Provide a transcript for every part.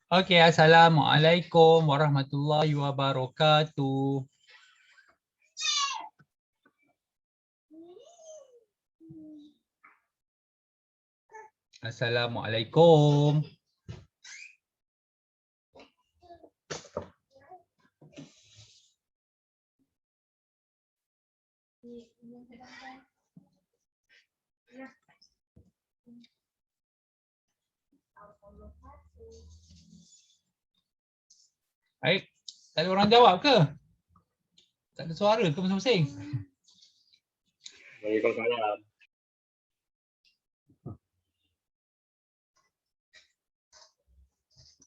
Okey, Assalamualaikum warahmatullahi wabarakatuh. Assalamualaikum. Baik, tak ada orang jawab ke? Tak ada suara ke masing-masing? Waalaikumsalam.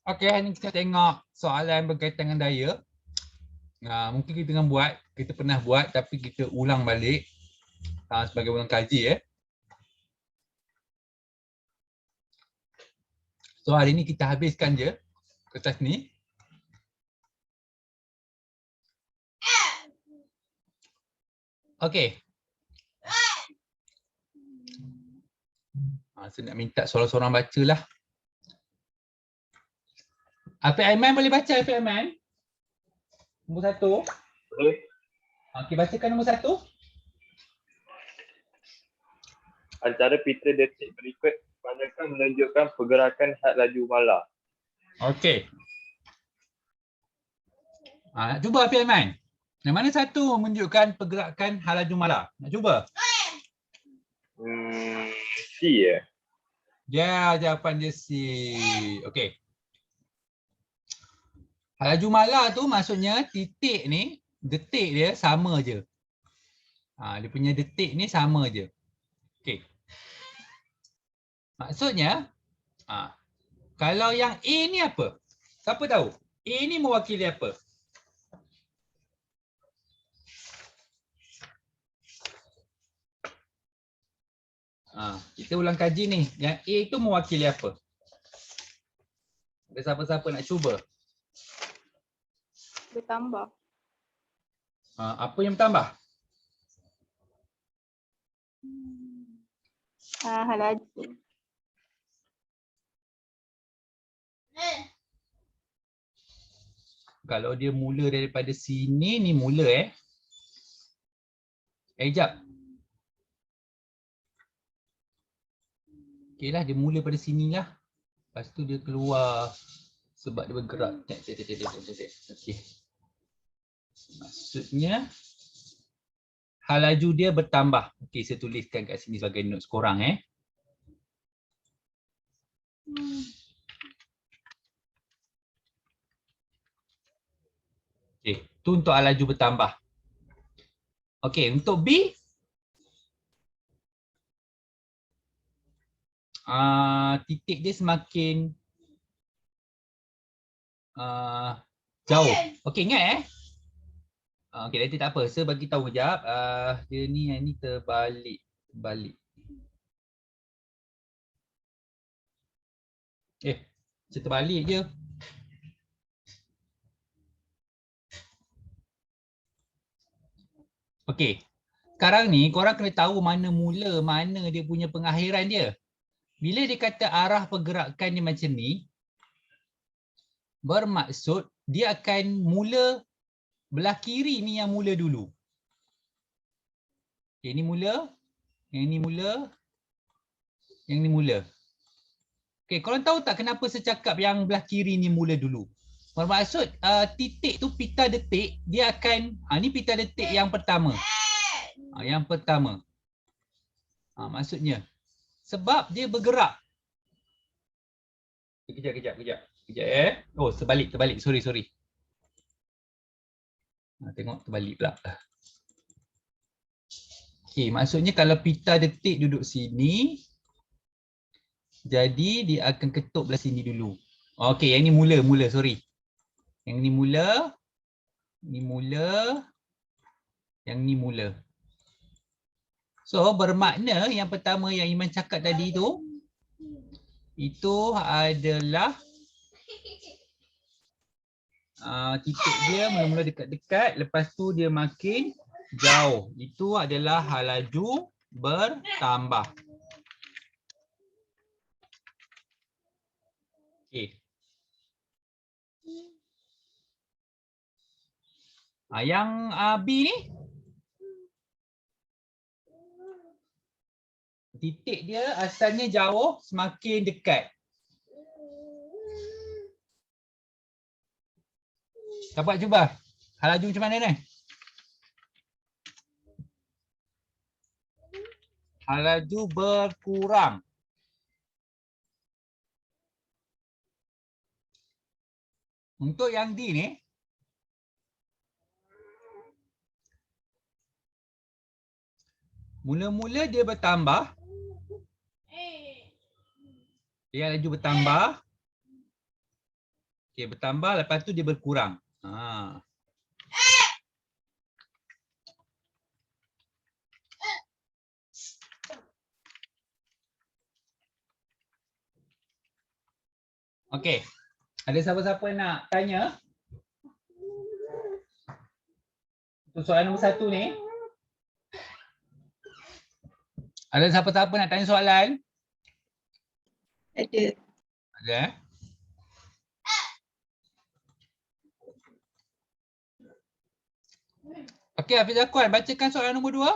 Okey, hari ni kita tengok soalan berkaitan dengan daya. Mungkin kita pernah buat tapi kita ulang balik sebagai ulang kaji . So hari ni kita habiskan je kertas ni. Okey. Saya nak minta seorang-seorang bacalah. Afiq Aiman boleh baca, Afiq Aiman? Nombor 1. Boleh. Okey, bacakan nombor 1. Antara pita detik berikut, manakah menunjukkan pergerakan had laju malar? Okey. Nak cuba Afiq Aiman? Yang mana satu menunjukkan pergerakan had laju malar? Nak cuba? C ya? Ya, jawapan dia C. Okey. Had laju malar tu maksudnya titik ni, detik dia sama je. Dia punya detik ni sama je. Okey. Maksudnya, kalau yang A ni apa? Siapa tahu? A ni mewakili apa? Kita ulang kaji ni. Yang A tu mewakili apa? Ada siapa-siapa nak cuba? Bertambah. Apa yang bertambah? Had laju. Kalau dia mula daripada sini, ni mula jap. Okey lah, dia mula pada sini lah. Lepas tu dia keluar sebab dia bergerak. Okey. Maksudnya, had laju dia bertambah. Okey, saya tuliskan kat sini sebagai notes korang . Okey, tu untuk had laju bertambah. Okey, untuk B, titik dia semakin jauh. Okey, ingat okey, nanti tak apa. Saya bagi tahu kejap. Dia ni yang ni terbalik. Saya terbalik je. Okey. Sekarang ni korang kena tahu mana mula, mana dia punya pengakhiran dia. Bila dia kata arah pergerakan dia macam ni, bermaksud dia akan mula belah kiri ni yang mula dulu. Okay, ni mula, yang ni mula, yang ni mula. Okay, korang tahu tak kenapa saya cakap yang belah kiri ni mula dulu? Bermaksud titik tu pita detik, dia akan, ni pita detik yang pertama. Yang pertama. Maksudnya, sebab dia bergerak. Kejap. Oh, terbalik. Sorry. Tengok terbalik pula. Okey, maksudnya kalau pita detik duduk sini, jadi dia akan ketuk belah sini dulu. Okey, yang ni mula, sorry. Yang ni mula, yang ni mula. So, bermakna yang pertama yang Iman cakap tadi tu, itu adalah titik dia mula-mula dekat-dekat, lepas tu dia makin jauh. Itu adalah had laju bertambah. Okey. Yang B ni titik dia asalnya jauh, semakin dekat. Dapat cuba. Hal laju macam mana ni? Hal laju berkurang. Untuk yang D ni, mula-mula dia bertambah. Dia laju bertambah. Okey, bertambah lepas tu dia berkurang. Okey. Ada siapa-siapa nak tanya? Untuk soalan nombor 1 ni. Ada siapa-siapa nak tanya soalan? Ada. Ada eh? Okey, Hafiz Akwan, bacakan soalan nombor 2.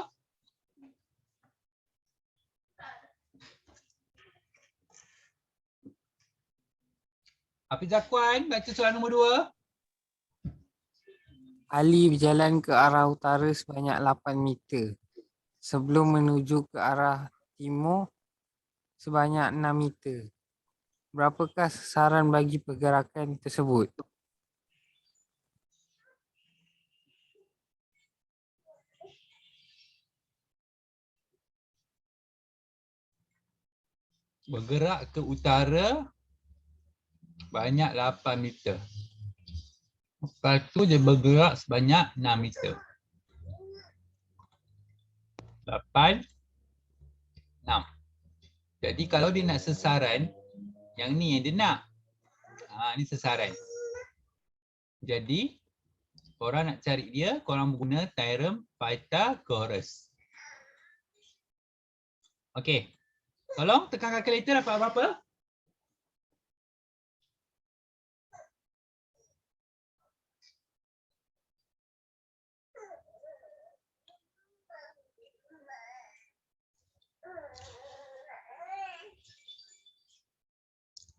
Hafiz Akwan, baca soalan nombor 2. Ali berjalan ke arah utara sebanyak 8 meter. Sebelum menuju ke arah timur sebanyak 6 meter. Berapakah sasaran bagi pergerakan tersebut? Bergerak ke utara banyak 8 meter. Lepas tu dia bergerak sebanyak 6 meter. 8, 6. Jadi kalau dia nak sasaran, yang ni yang dia nak. Ni sasaran. Jadi, korang nak cari dia, korang guna teorem Pythagoras. Okey. Tolong tekan kalkulator dapat berapa?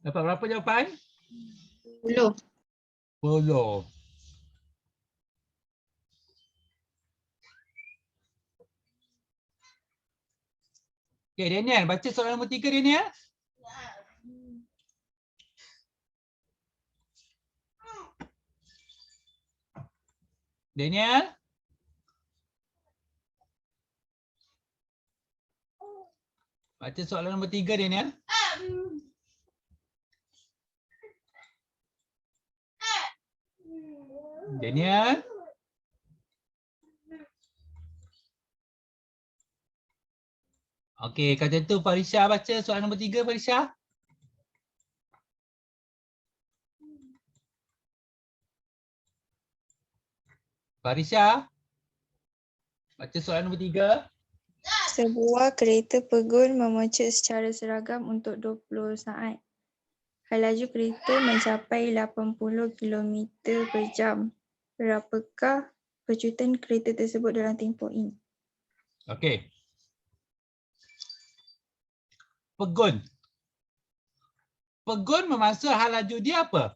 Dapat berapa jawapan? 10. 10. Okay, Daniel, baca soalan nombor 3, Daniel. Daniel. Baca soalan nombor 3, Daniel. Daniel. Okey, kata tu Farisha baca soalan nombor 3, Farisha. Farisha. Baca soalan nombor 3. Sebuah kereta pegun memuncak secara seragam untuk 20 saat. Laju kereta mencapai 80 km per jam. Berapakah pecutan kereta tersebut dalam tempoh ini? Okey. Pegun. Pegun memasuk hal laju dia apa?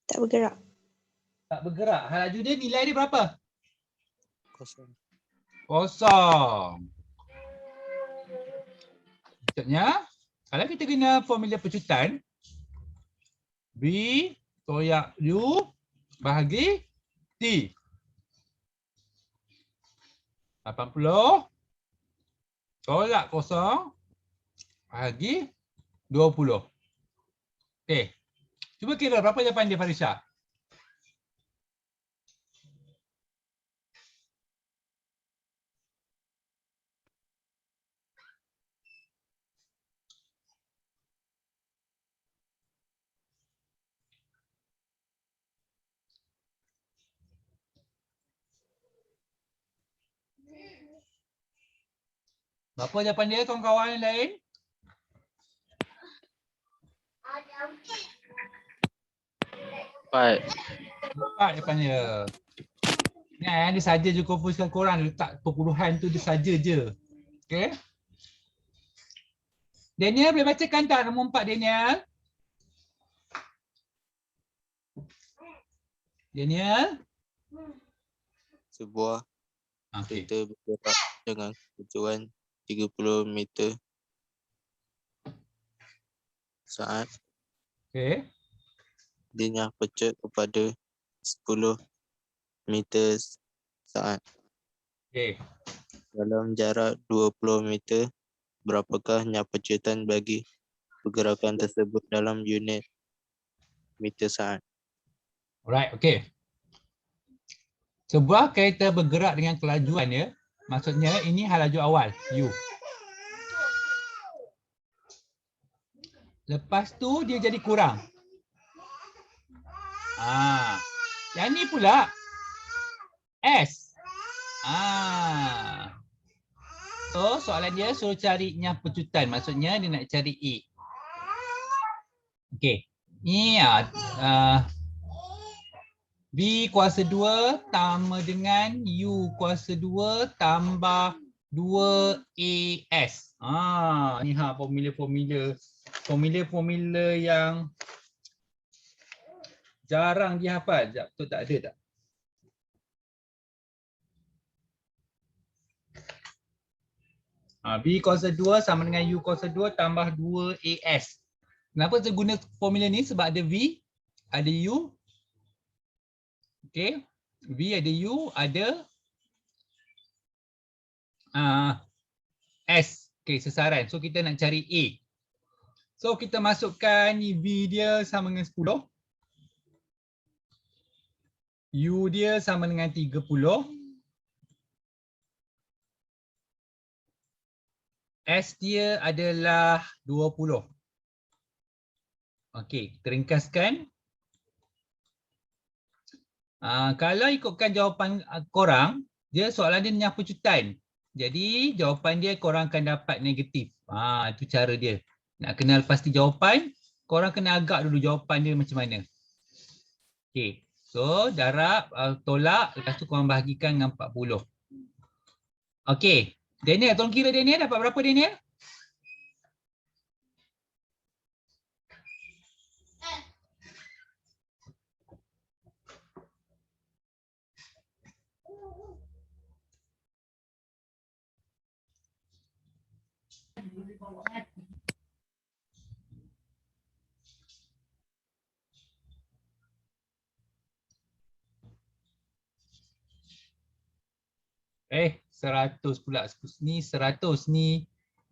Tak bergerak. Tak bergerak. Hal laju dia nilai dia berapa? Kosong. Kosong. Maksudnya, kalau kita guna formula pecutan, B tolak U bahagi T. 80 tolak kosong bahagi 20. Okey. Cuba kira berapa jawapan dia, Farisha? Berapa jawapan dia, kawan-kawan yang lain? 4. 4 depannya. Ingat dia saja je confuse korang, letak perpuluhan tu dia saja je. Okay. Daniel boleh bacakan tak nombor 4 Daniel? Daniel? Sebuah Okay. kereta bergerak dengan kecepatan 30 meter saat Okay. dia pecut kepada 10 meter saat. Okay. Dalam jarak 20 meter, berapakah pecutan bagi pergerakan tersebut dalam unit meter saat? Alright, okay. Sebuah kereta bergerak dengan kelajuan ya. Maksudnya ini halaju awal, U. Lepas tu dia jadi kurang. Yang ni pula S. So soalan dia suruh cari pecutan. Maksudnya dia nak cari E. Okay. Ni V kuasa 2 tambah dengan U kuasa 2 tambah 2AS. Ni formula yang jarang dihafal. Sekejap, betul tak ada tak? V kuasa 2 sama dengan U kuasa 2 tambah 2AS. Kenapa saya guna formula ni? Sebab ada V, ada U. Okay. V ada U, ada S. Okay, sesaran. So kita nak cari A. So kita masukkan V dia sama dengan 10. U dia sama dengan 30. S dia adalah 20. Okey, kita ringkaskan. Kalau ikutkan jawapan korang, dia soalan dia nyapu pecutan. Jadi jawapan dia korang akan dapat negatif. Itu cara dia. Nak kenal pasti jawapan, korang kena agak dulu jawapan dia macam mana. Okey. So darab, tolak, lepas tu korang bahagikan dengan 40. Okey. Daniel, tolong kira Daniel dapat berapa Daniel? Eh, 100 pula. Ni 100, ni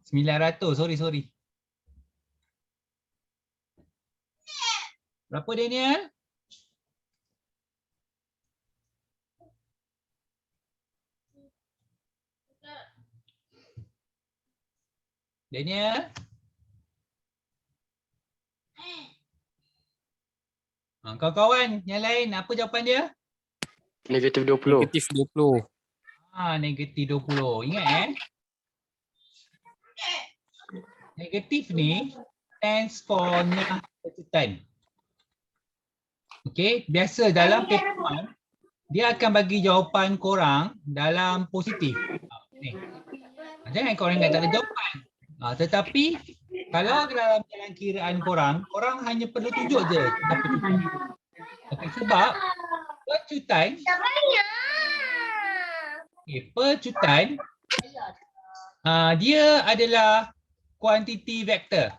900. Sorry. Berapa Daniel? Daniel? Kawan-kawan yang lain, apa jawapan dia? Negatif 20. Negatif 20. Negatif 20. Ingat negatif ni stands for pecutan. Okey, biasa dalam paper 1 dia akan bagi jawapan korang dalam positif. Jangan korang ingat tak ada jawapan. Tetapi kalau dalam jalan kiraan korang hanya perlu tunjuk je pecutan. Okey, sebab pecutan pecutan dia adalah kuantiti vektor.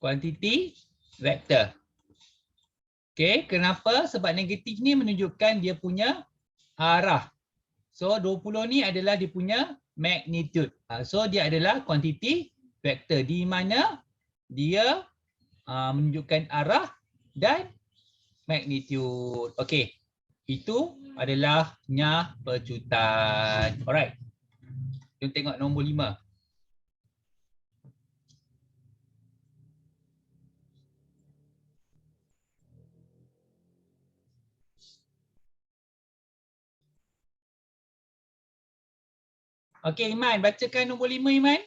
Kuantiti vektor. Okey, kenapa? Sebab negatif ni menunjukkan dia punya arah. So 20 ni adalah dia punya magnitude. So dia adalah kuantiti vektor di mana dia menunjukkan arah dan magnitude. Okey. Itu adalah pecutan. Alright. Jom tengok nombor 5. Okey Iman, bacakan nombor 5 Iman.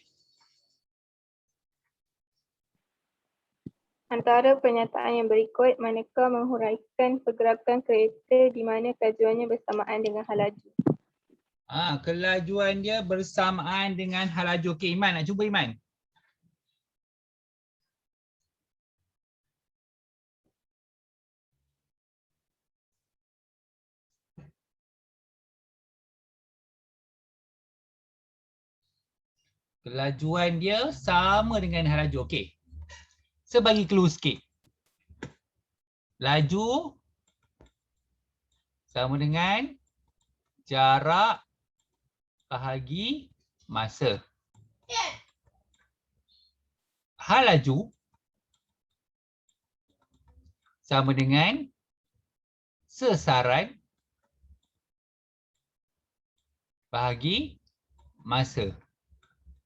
Antara pernyataan yang berikut, manakah menghuraikan pergerakan kereta di mana kelajuannya bersamaan dengan hal laju? Kelajuan dia bersamaan dengan hal laju. Okey, Iman, nak cuba Iman. Kelajuan dia sama dengan hal laju. Okey. Saya bagi clue sikit. Laju sama dengan jarak bahagi masa. Hal laju sama dengan sesaran bahagi masa.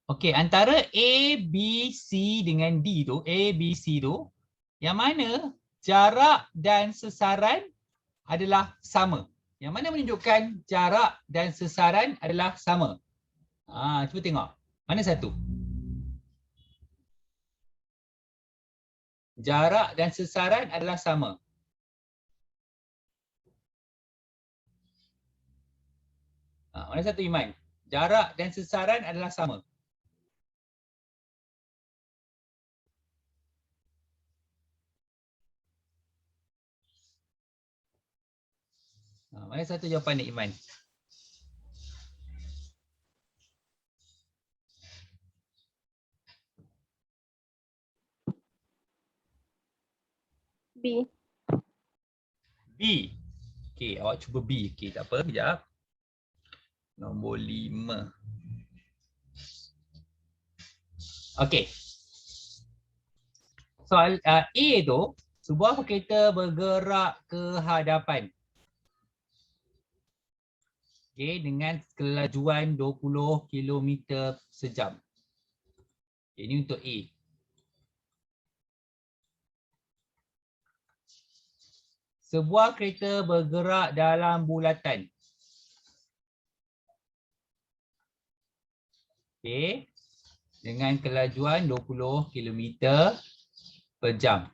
Okey, antara A, B, C dengan D tu, A, B, C tu, yang mana jarak dan sesaran adalah sama? Yang mana menunjukkan jarak dan sesaran adalah sama? Cuba tengok. Mana satu? Jarak dan sesaran adalah sama. Mana satu Iman? Jarak dan sesaran adalah sama. Mana satu jawapan ni Iman? B. B. Okey, awak cuba B. Okey, tak apa, kejap. Nombor 5. Okey. Soal A tu, sebuah kereta bergerak ke hadapan. Okey, dengan kelajuan 20 km sejam. Okay, ini untuk A. Sebuah kereta bergerak dalam bulatan. Okey, dengan kelajuan 20 km per jam.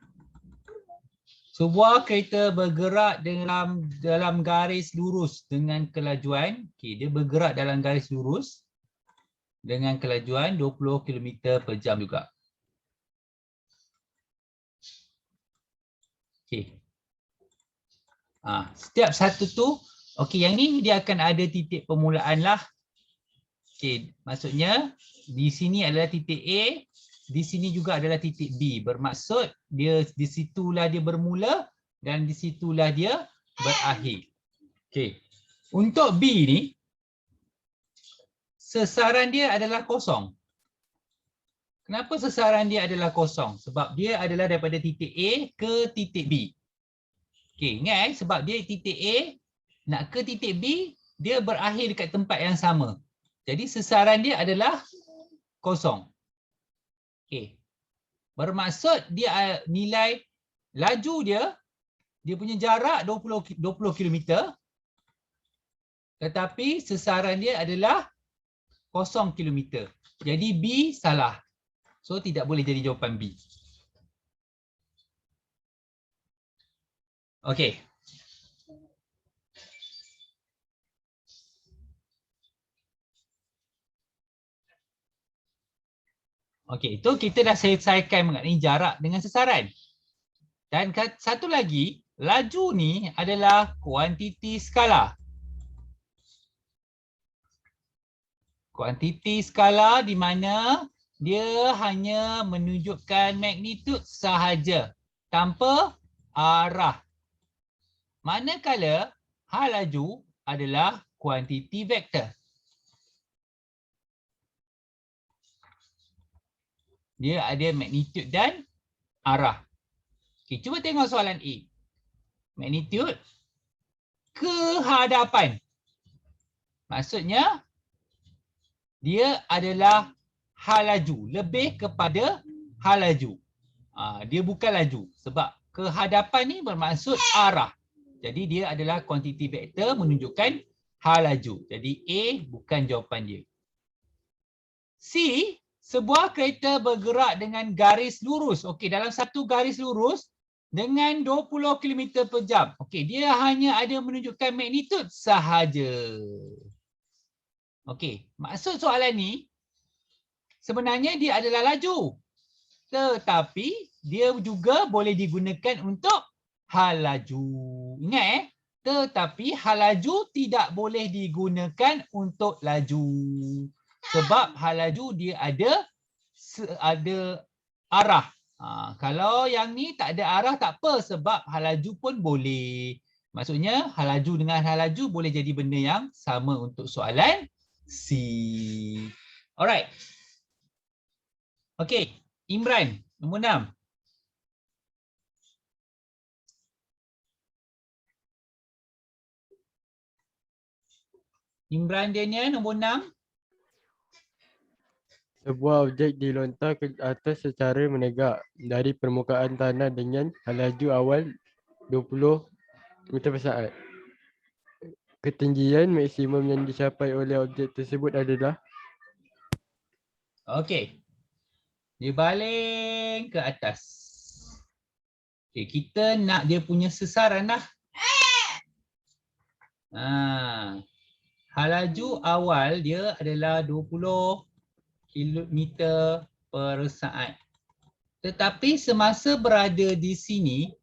Sebuah kereta bergerak dalam garis lurus dengan kelajuan, dia bergerak dalam garis lurus dengan kelajuan 20 km per jam juga. Setiap satu tu, yang ni dia akan ada titik permulaan lah. Maksudnya di sini adalah titik A, di sini juga adalah titik B. Bermaksud dia di situlah dia bermula dan di situlah dia berakhir. Untuk B ni, sesaran dia adalah kosong. Kenapa sesaran dia adalah kosong? Sebab dia adalah daripada titik A ke titik B. Ingat sebab dia titik A nak ke titik B, dia berakhir dekat tempat yang sama. Jadi sesaran dia adalah kosong. Bermaksud dia nilai laju dia punya jarak 20 km, tetapi sesaran dia adalah 0 km. Jadi B salah. So tidak boleh jadi jawapan B. Okey. Okey, itu kita dah selesaikan mengenai jarak dengan sesaran. Dan satu lagi, laju ni adalah kuantiti skala. Kuantiti skala di mana dia hanya menunjukkan magnitud sahaja tanpa arah. Manakala hal laju adalah kuantiti vektor. Dia ada magnitud dan arah. Cuba tengok soalan A. Magnitud ke hadapan. Maksudnya dia adalah hal laju, lebih kepada hal laju. Dia bukan laju sebab ke hadapan ni bermaksud arah. Jadi dia adalah kuantiti vektor menunjukkan hal laju. Jadi A bukan jawapan dia. C, sebuah kereta bergerak dengan garis lurus. Okey, dalam satu garis lurus dengan 20 km per jam. Okey, dia hanya ada menunjukkan magnitud sahaja. Okey, maksud soalan ni sebenarnya dia adalah laju. Tetapi dia juga boleh digunakan untuk hal laju. Ingat tetapi hal laju tidak boleh digunakan untuk laju. Sebab hal laju dia ada arah. Kalau yang ni tak ada arah tak apa sebab hal laju pun boleh. Maksudnya hal laju dengan hal laju boleh jadi benda yang sama untuk soalan C. Alright. Okey, Imran, nombor 6. Imran Daniel, nombor 6. Sebuah objek dilontar ke atas secara menegak dari permukaan tanah dengan laju awal 20 meter per saat. Ketinggian maksimum yang dicapai oleh objek tersebut adalah? Okey. Dia baling ke atas. Okey, kita nak dia punya sesaran lah. Hal laju awal dia adalah 20 km per saat. Tetapi semasa berada di sini,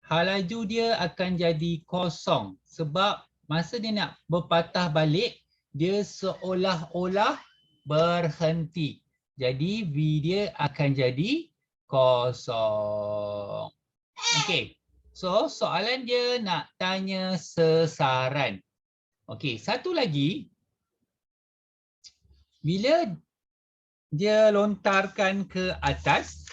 hal laju dia akan jadi kosong. Sebab masa dia nak berpatah balik, dia seolah-olah berhenti. Jadi V dia akan jadi kosong. Okey. So soalan dia nak tanya sesaran. Okey, satu lagi. Bila dia lontarkan ke atas,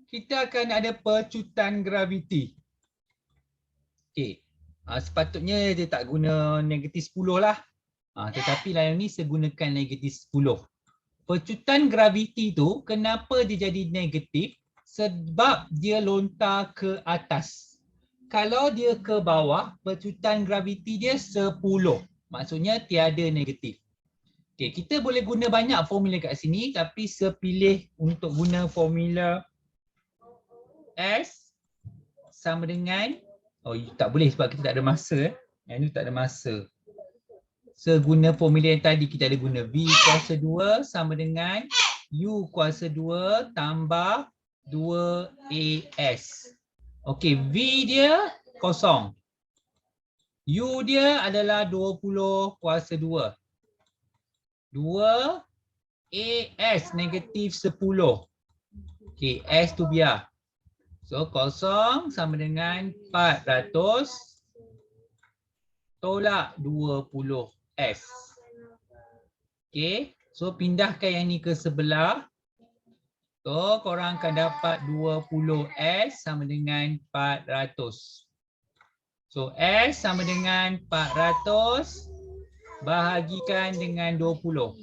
kita akan ada pecutan graviti. Okey. Sepatutnya dia tak guna negatif 10 lah. Tetapi lain ni saya gunakan negatif 10. Pecutan graviti tu kenapa dia jadi negatif? Sebab dia lontar ke atas. Kalau dia ke bawah, pecutan graviti dia 10. Maksudnya tiada negatif. Okay, kita boleh guna banyak formula kat sini tapi saya pilih untuk guna formula S sama dengan, tak boleh sebab kita tak ada masa. Yang ni tak ada masa. Seguna formula yang tadi kita ada guna V kuasa 2 sama dengan U kuasa 2 tambah 2AS. Okey, V dia kosong. U dia adalah 20 kuasa 2. 2AS negatif 10. Okey, S tu biar. So kosong sama dengan 400 tolak 20S. Okey, so pindahkan yang ni ke sebelah. So korang akan dapat 20S sama dengan 400. So S sama dengan 400 bahagikan dengan 20.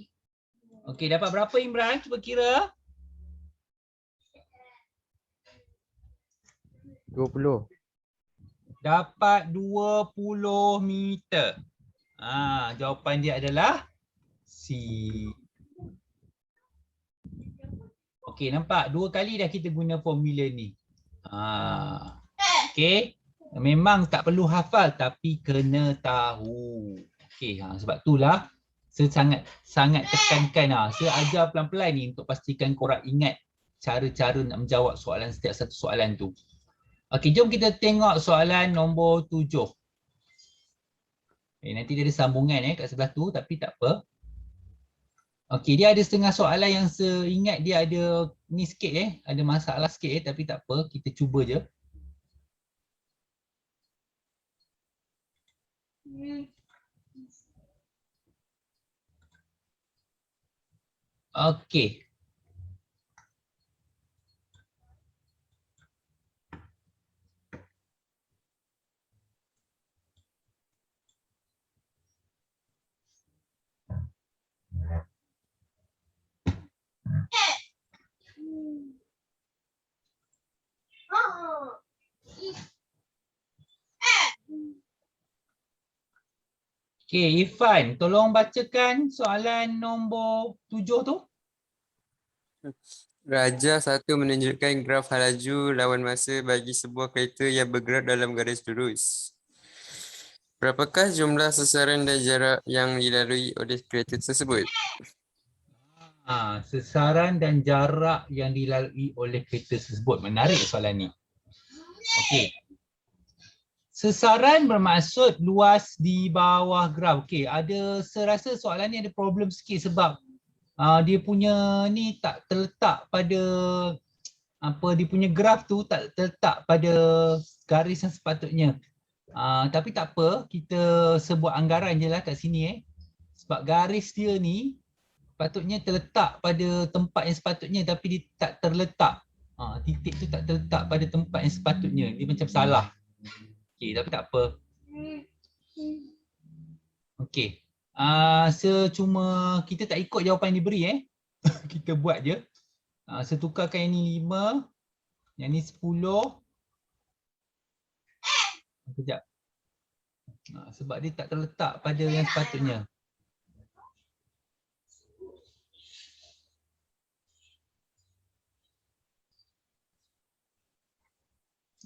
Okey, dapat berapa Imran? Cuba kira. 20. Dapat 20 meter. Jawapan dia adalah C. Okey, nampak? 2 kali dah kita guna formula ni. Okey. Memang tak perlu hafal tapi kena tahu. Okey, sebab itulah saya sangat tekankan. Saya ajar pelan-pelan ni untuk pastikan korang ingat cara-cara nak menjawab soalan setiap satu soalan tu. Okey, jom kita tengok soalan nombor 7. Nanti dia ada sambungan kat sebelah tu tapi tak apa. Okey, dia ada setengah soalan yang saya ingat dia ada ni sikit ada masalah sikit tapi tak apa, kita cuba je. Okey. Okey, Irfan, tolong bacakan soalan nombor 7 tu. Raja 1 menunjukkan graf laju lawan masa bagi sebuah kereta yang bergerak dalam garis lurus. Berapakah jumlah sasaran dan jarak yang dilalui oleh kereta tersebut? Sesaran dan jarak yang dilalui oleh kereta tersebut. Menarik soalan ni. Okey. Sesaran bermaksud luas di bawah graf. Okey, saya rasa soalan ni ada problem sikit sebab dia punya ni tak terletak pada dia punya graf tu tak terletak pada garis yang sepatutnya. Tapi tak apa, kita sebut anggaran je lah kat sini sebab garis dia ni patutnya terletak pada tempat yang sepatutnya tapi dia tak terletak. Titik tu tak terletak pada tempat yang sepatutnya. Dia macam salah. Okey, tapi tak apa. Okey. Cuma kita tak ikut jawapan yang diberi kita buat je. Saya tukarkan yang ni 5, yang ni 10. Sekejap. Sebab dia tak terletak pada yang sepatutnya.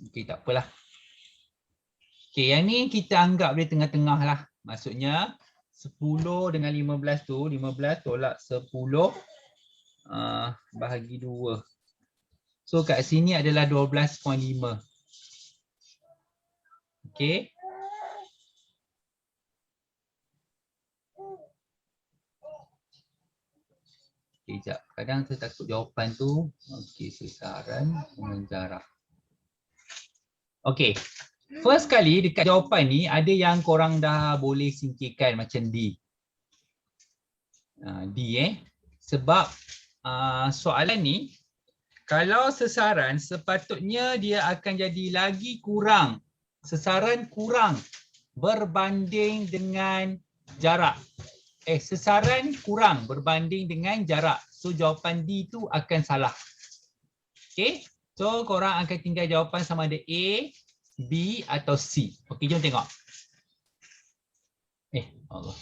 Okey, tak apalah. Okey, yang ni kita anggap dia tengah-tengah lah. Maksudnya 10 dengan 15 tu, 15 tolak 10 bahagi 2. So kat sini adalah 12.5. Okey. Okey, sekejap. Kadang saya takut jawapan tu. Okey, sesaran dengan jarak. Okey. First kali dekat jawapan ni ada yang korang dah boleh singkirkan macam D. D sebab soalan ni kalau sesaran sepatutnya dia akan jadi lagi kurang. Sesaran kurang berbanding dengan jarak. Sesaran kurang berbanding dengan jarak. So jawapan D tu akan salah. Okay. So korang akan tinggal jawapan sama ada A, B atau C. Okey, jom tengok. Allah.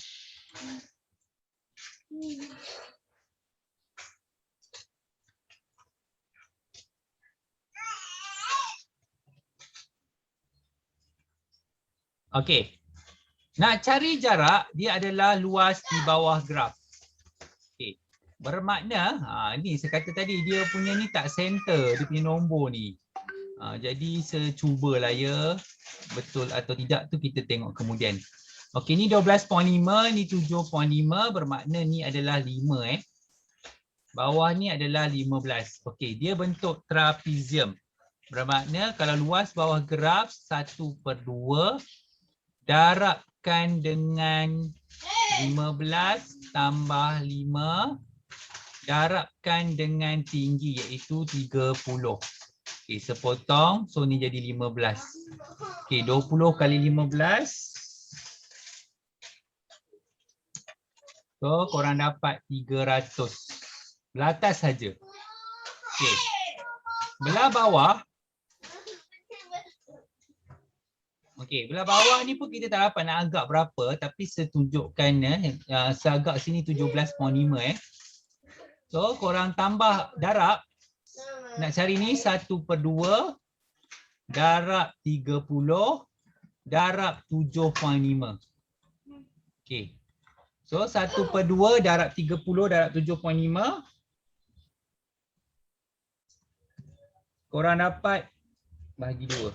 Okey. Nak cari jarak, dia adalah luas di bawah graf. Okey. Bermakna, ni saya kata tadi dia punya ni tak center, dia punya nombor ni. Jadi saya cubalah ya, betul atau tidak tu kita tengok kemudian. Okey, ni 12.5, ni 7.5, bermakna ni adalah 5 Bawah ni adalah 15. Okey, dia bentuk trapezium. Bermakna kalau luas bawah graf 1/2 darabkan dengan 15 tambah 5 darabkan dengan tinggi iaitu 30. Okey, sepotong. So ni jadi 15. Okey, 20 kali 15. So korang dapat 300. Belah atas saja. Okey. Belah bawah. Okey, belah bawah ni pun kita tak dapat nak agak berapa tapi saya tunjukkan saya agak sini 17.5 So korang tambah darab. Nak cari ni 1/2 darab 30 darab 7.5. Okey. So 1/2 darab 30 darab 7.5. Korang dapat bahagi 2.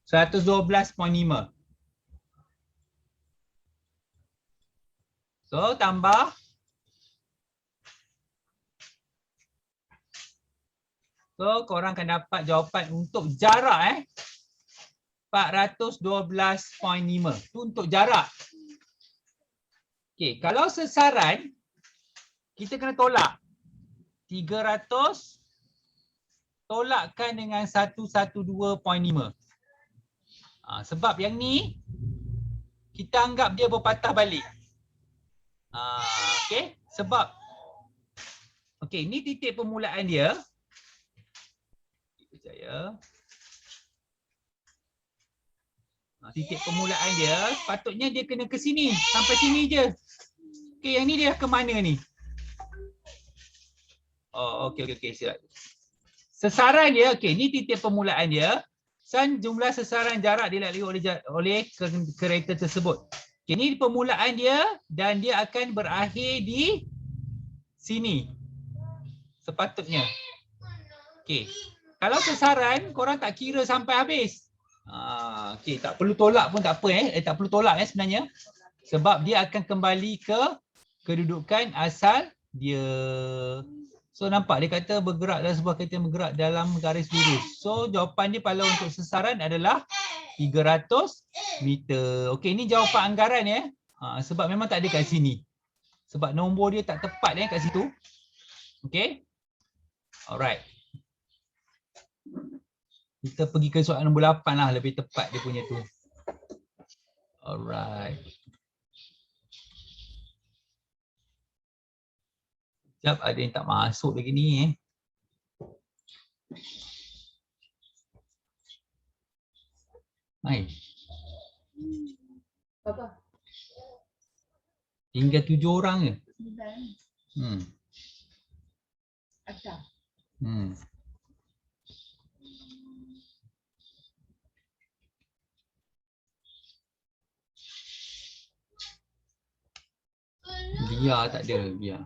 112.5. So tambah. So korang akan dapat jawapan untuk jarak 412.5. Tu untuk jarak. Okey, kalau sesaran kita kena tolak. 300 tolakkan dengan 112.5. Sebab yang ni kita anggap dia berpatah balik. Okey, sebab okey, ni titik permulaan dia. Kejap ya. Titik permulaan dia sepatutnya dia kena ke sini, sampai sini je. Okey, yang ni dia ke mana ni? Oh, okey, siap. Sasaran dia, okey, ni titik permulaan dia. Jumlah sasaran jarak dilalui oleh kereta tersebut. Okey, ni permulaan dia dan dia akan berakhir di sini. Sepatutnya. Okey. Kalau sasaran korang tak kira sampai habis. Okey, tak perlu tolak pun tak apa tak perlu tolak sebenarnya. Sebab dia akan kembali ke kedudukan asal dia. So nampak dia kata bergerak dalam sebuah kereta yang bergerak dalam garis lurus. So jawapan dia kalau untuk sasaran adalah 300 meter. Okey, ini jawapan anggaran ya. Sebab memang tak ada kat sini. Sebab nombor dia tak tepat kat situ. Okey. Alright. Kita pergi ke soalan nombor 8 lah, lebih tepat dia punya tu. Alright. Sekejap, ada yang tak masuk lagi ni Hai. Apa? Tinggal 7 orang je. 9. Acah. Biar tak ada, biar.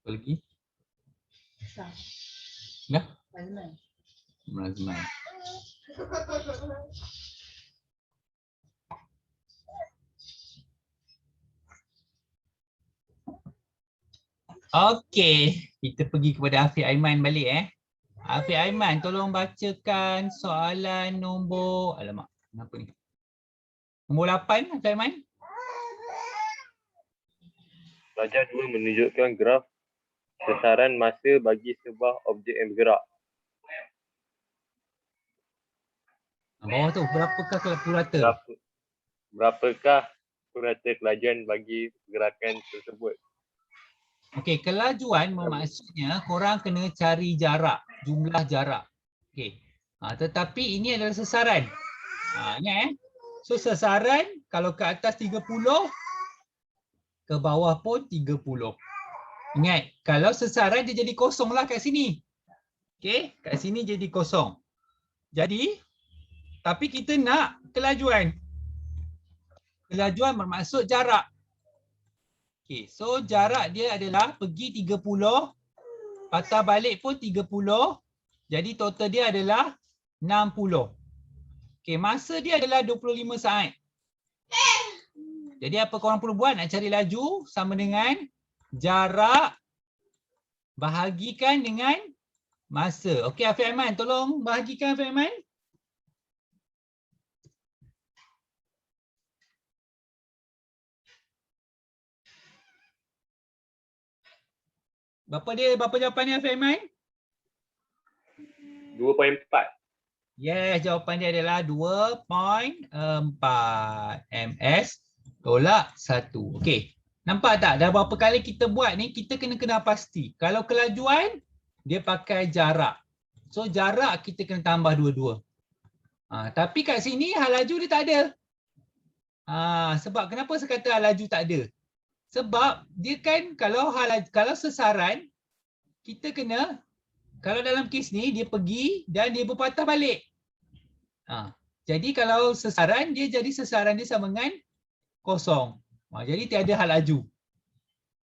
Apa lagi? Acah. Dah? Azman. Melazman. Okey, kita pergi kepada Afiq Aiman balik Afiq Aiman, tolong bacakan soalan nombor, alamak, kenapa ni? Nombor 8, Afiq Aiman. Pelajar 2 menunjukkan graf sasaran masa bagi sebuah objek yang bergerak. Bawah tu, berapakah purata? Berapakah purata kelajuan bagi gerakan tersebut? Okey, kelajuan maksudnya korang kena cari jarak, jumlah jarak. Okey. Tetapi ini adalah sasaran. Ingat So sasaran kalau ke atas 30, ke bawah pun 30. Ingat, kalau sasaran dia jadi kosong lah kat sini. Okey, kat sini jadi kosong. Jadi, tapi kita nak kelajuan. Kelajuan bermaksud jarak. Okey, so jarak dia adalah pergi 30, patah balik pun 30, jadi total dia adalah 60. Okey, masa dia adalah 25 saat. Jadi apa korang perlu buat? Nak cari laju sama dengan jarak bahagikan dengan masa. Okey, Afiq Aiman, tolong bahagikan Afiq Aiman. Berapa jawapan dia Afiq Aiman? 2.4. Yes, jawapan dia adalah 2.4 ms tolak 1. Okey. Nampak tak? Dah berapa kali kita buat ni, kita kena pasti. Kalau kelajuan, dia pakai jarak. So jarak kita kena tambah dua-dua. Tapi kat sini hal laju dia tak ada. Sebab kenapa saya kata hal laju tak ada? Sebab dia kan kalau sasaran, kita kena, kalau dalam kes ni dia pergi dan dia berpatah balik. Jadi kalau sasaran, dia jadi sasaran dia sama dengan kosong. Jadi tiada hal laju.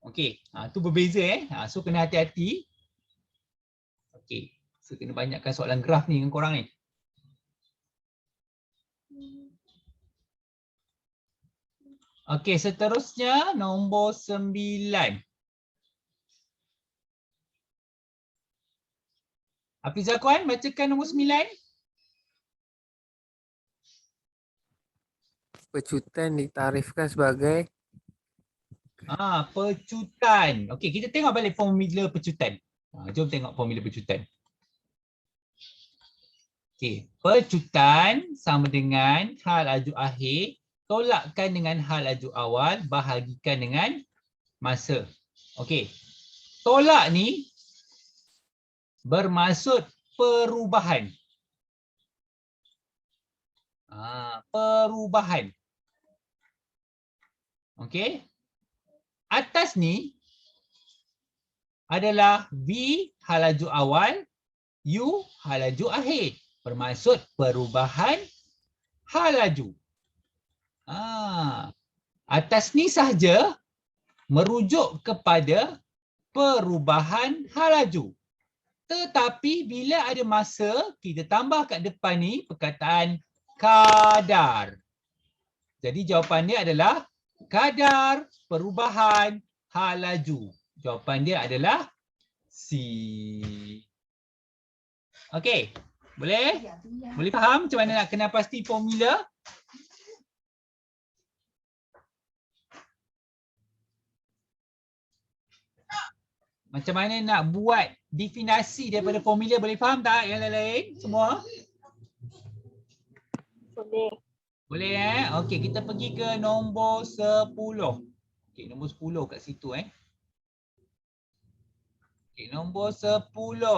Okey, tu berbeza so kena hati-hati. Okey, so kena banyakkan soalan graf ni dengan korang ni. Okey, seterusnya nombor 9. Hafiz Zakwan, bacakan nombor 9. Pecutan ditarifkan sebagai pecutan. Okey, kita tengok balik formula pecutan. Jom tengok formula pecutan. Okey, pecutan sama dengan hal laju akhir tolakkan dengan hal laju awal bahagikan dengan masa. Okey. Tolak ni bermaksud perubahan. Perubahan. Okey. Atas ni adalah V halaju awal, U halaju akhir. Bermaksud perubahan halaju. Atas ni sahaja merujuk kepada perubahan halaju. Tetapi bila ada masa, kita tambah kat depan ni perkataan kadar. Jadi jawapan dia adalah kadar perubahan halaju. Jawapan dia adalah C. Okey, boleh? Boleh faham macam mana nak kenal pasti formula? Macam mana nak buat definasi daripada formula, boleh faham tak yang lain-lain semua? Boleh. Boleh Okey, kita pergi ke nombor 10. Okey, nombor 10 kat situ Okey, nombor 10.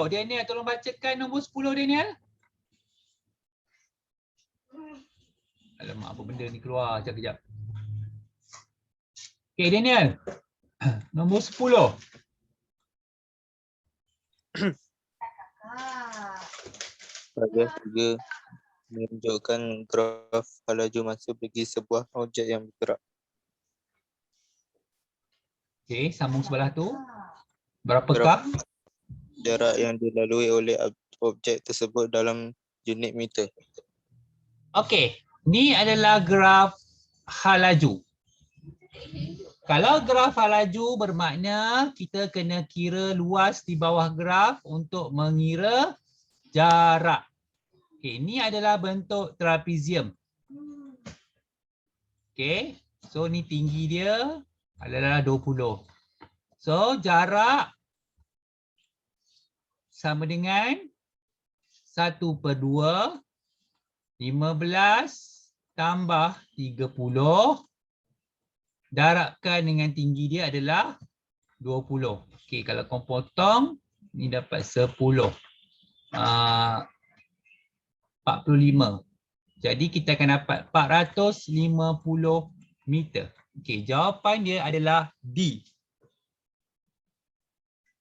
Daniel, tolong bacakan nombor 10 Daniel. Alamak, apa benda ni keluar kejap. Okey, Daniel. Nombor 10. Paragraf 3 menunjukkan graf halaju masa bagi sebuah objek yang bergerak. Okey, sambung sebelah tu. Berapakah Jarak yang dilalui oleh objek tersebut dalam unit meter. Okey, ni adalah graf halaju. Kalau graf halaju bermakna kita kena kira luas di bawah graf untuk mengira jarak. Okey, ini adalah bentuk trapezium. Okey, so ni tinggi dia adalah 20. So jarak sama dengan 1/2 15 tambah 30 darabkan dengan tinggi dia adalah 20. Okey, kalau kau potong ni dapat 10. 45. Jadi kita akan dapat 450 meter. Okey, jawapan dia adalah D.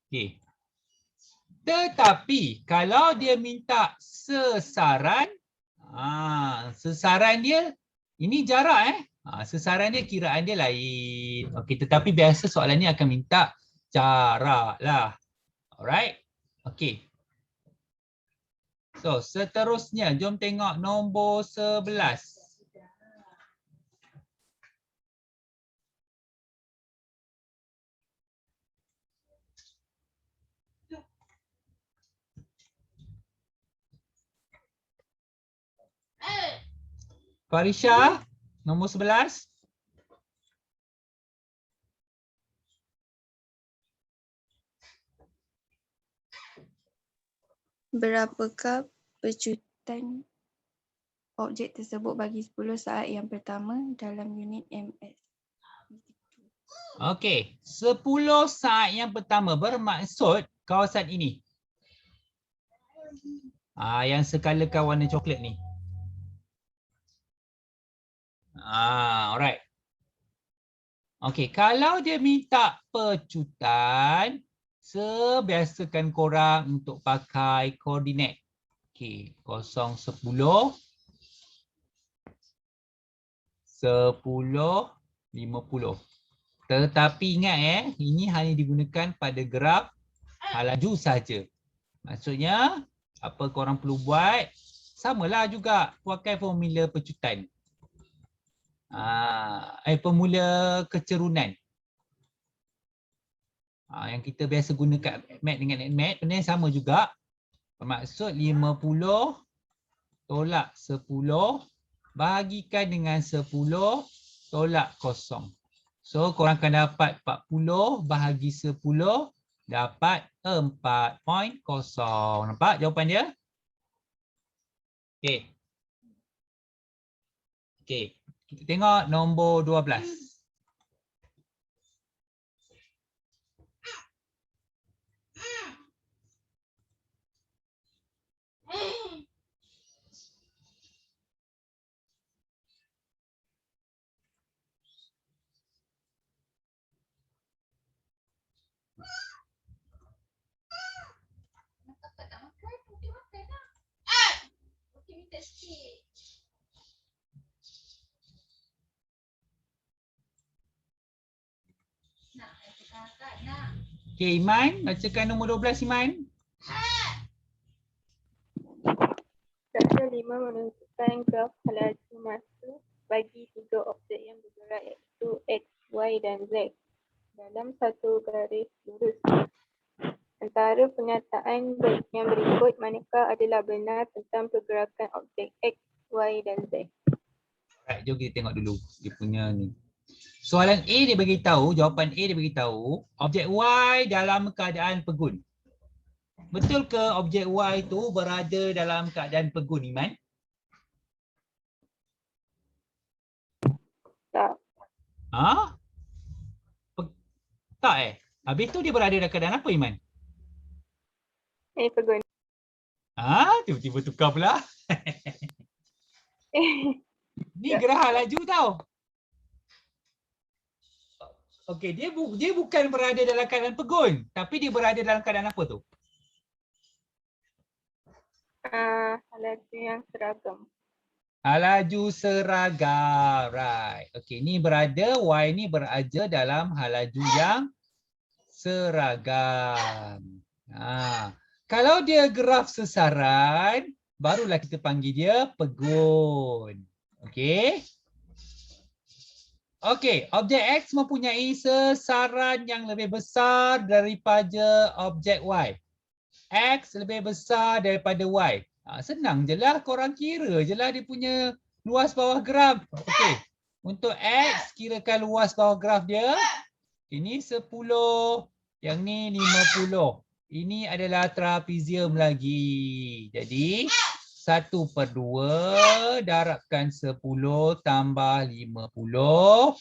Okey. Tetapi kalau dia minta sesaran, sesaran dia ini jarak sesaran dia kiraan dia lain. Okey, tetapi biasa soalan ni akan minta jarak lah. Alright. Okey. So, seterusnya jom tengok nombor 11. Farisha, nombor 11. Berapakah pecutan objek tersebut bagi 10 saat yang pertama dalam unit ms? Okey, 10 saat yang pertama bermaksud kawasan ini. Yang sekalakan warna coklat ni. Alright. Okey, kalau dia minta pecutan, sebiasakan korang untuk pakai koordinat. Okey, 0, 10, 10, 50. Tetapi ingat ini hanya digunakan pada graf halaju saja. Maksudnya, apa korang perlu buat? Samalah juga pakai formula pecutan. Formula kecerunan. Yang kita biasa guna kat mat dengan mat, benda yang sama juga. Bermaksud 50 tolak 10 bahagikan dengan 10 tolak 0. So korang akan dapat 40 bahagi 10 dapat 4.0. Nampak jawapan dia? Okey. Okey. Kita tengok nombor 12. Okay, Iman, bacakan nombor 12 Iman. Soalan 5 menunjukkan graf halaju masa bagi tiga objek yang bergerak iaitu X, Y dan Z dalam satu garis lurus. Antara pernyataan yang berikut manakah adalah benar tentang pergerakan objek X, Y dan Z? Alright, jom kita tengok dulu dia punya ni. Soalan A dia beritahu, jawapan A dia beritahu objek Y dalam keadaan pegun. Betul ke objek Y itu berada dalam keadaan pegun, Iman? Tak. Ha? Tak Habis tu dia berada dalam keadaan apa, Iman? Pegun. Tiba-tiba tukar pula. Ni gerah halaju tau. Okey, dia bukan berada dalam keadaan pegun, tapi dia berada dalam keadaan apa tu? Halaju yang seragam. Halaju seragam. Right. Okey, ni berada, Y ni berada dalam halaju yang seragam. Kalau dia graf sesaran, barulah kita panggil dia pegun. Okey. Okey, objek X mempunyai sesaran yang lebih besar daripada objek Y. X lebih besar daripada Y. Senang je lah, korang kira je lah dia punya luas bawah graf. Okey, untuk X kirakan luas bawah graf dia. Ini 10, yang ni 50. Ini adalah trapezium lagi. Jadi 1/2 darabkan 10 tambah 50.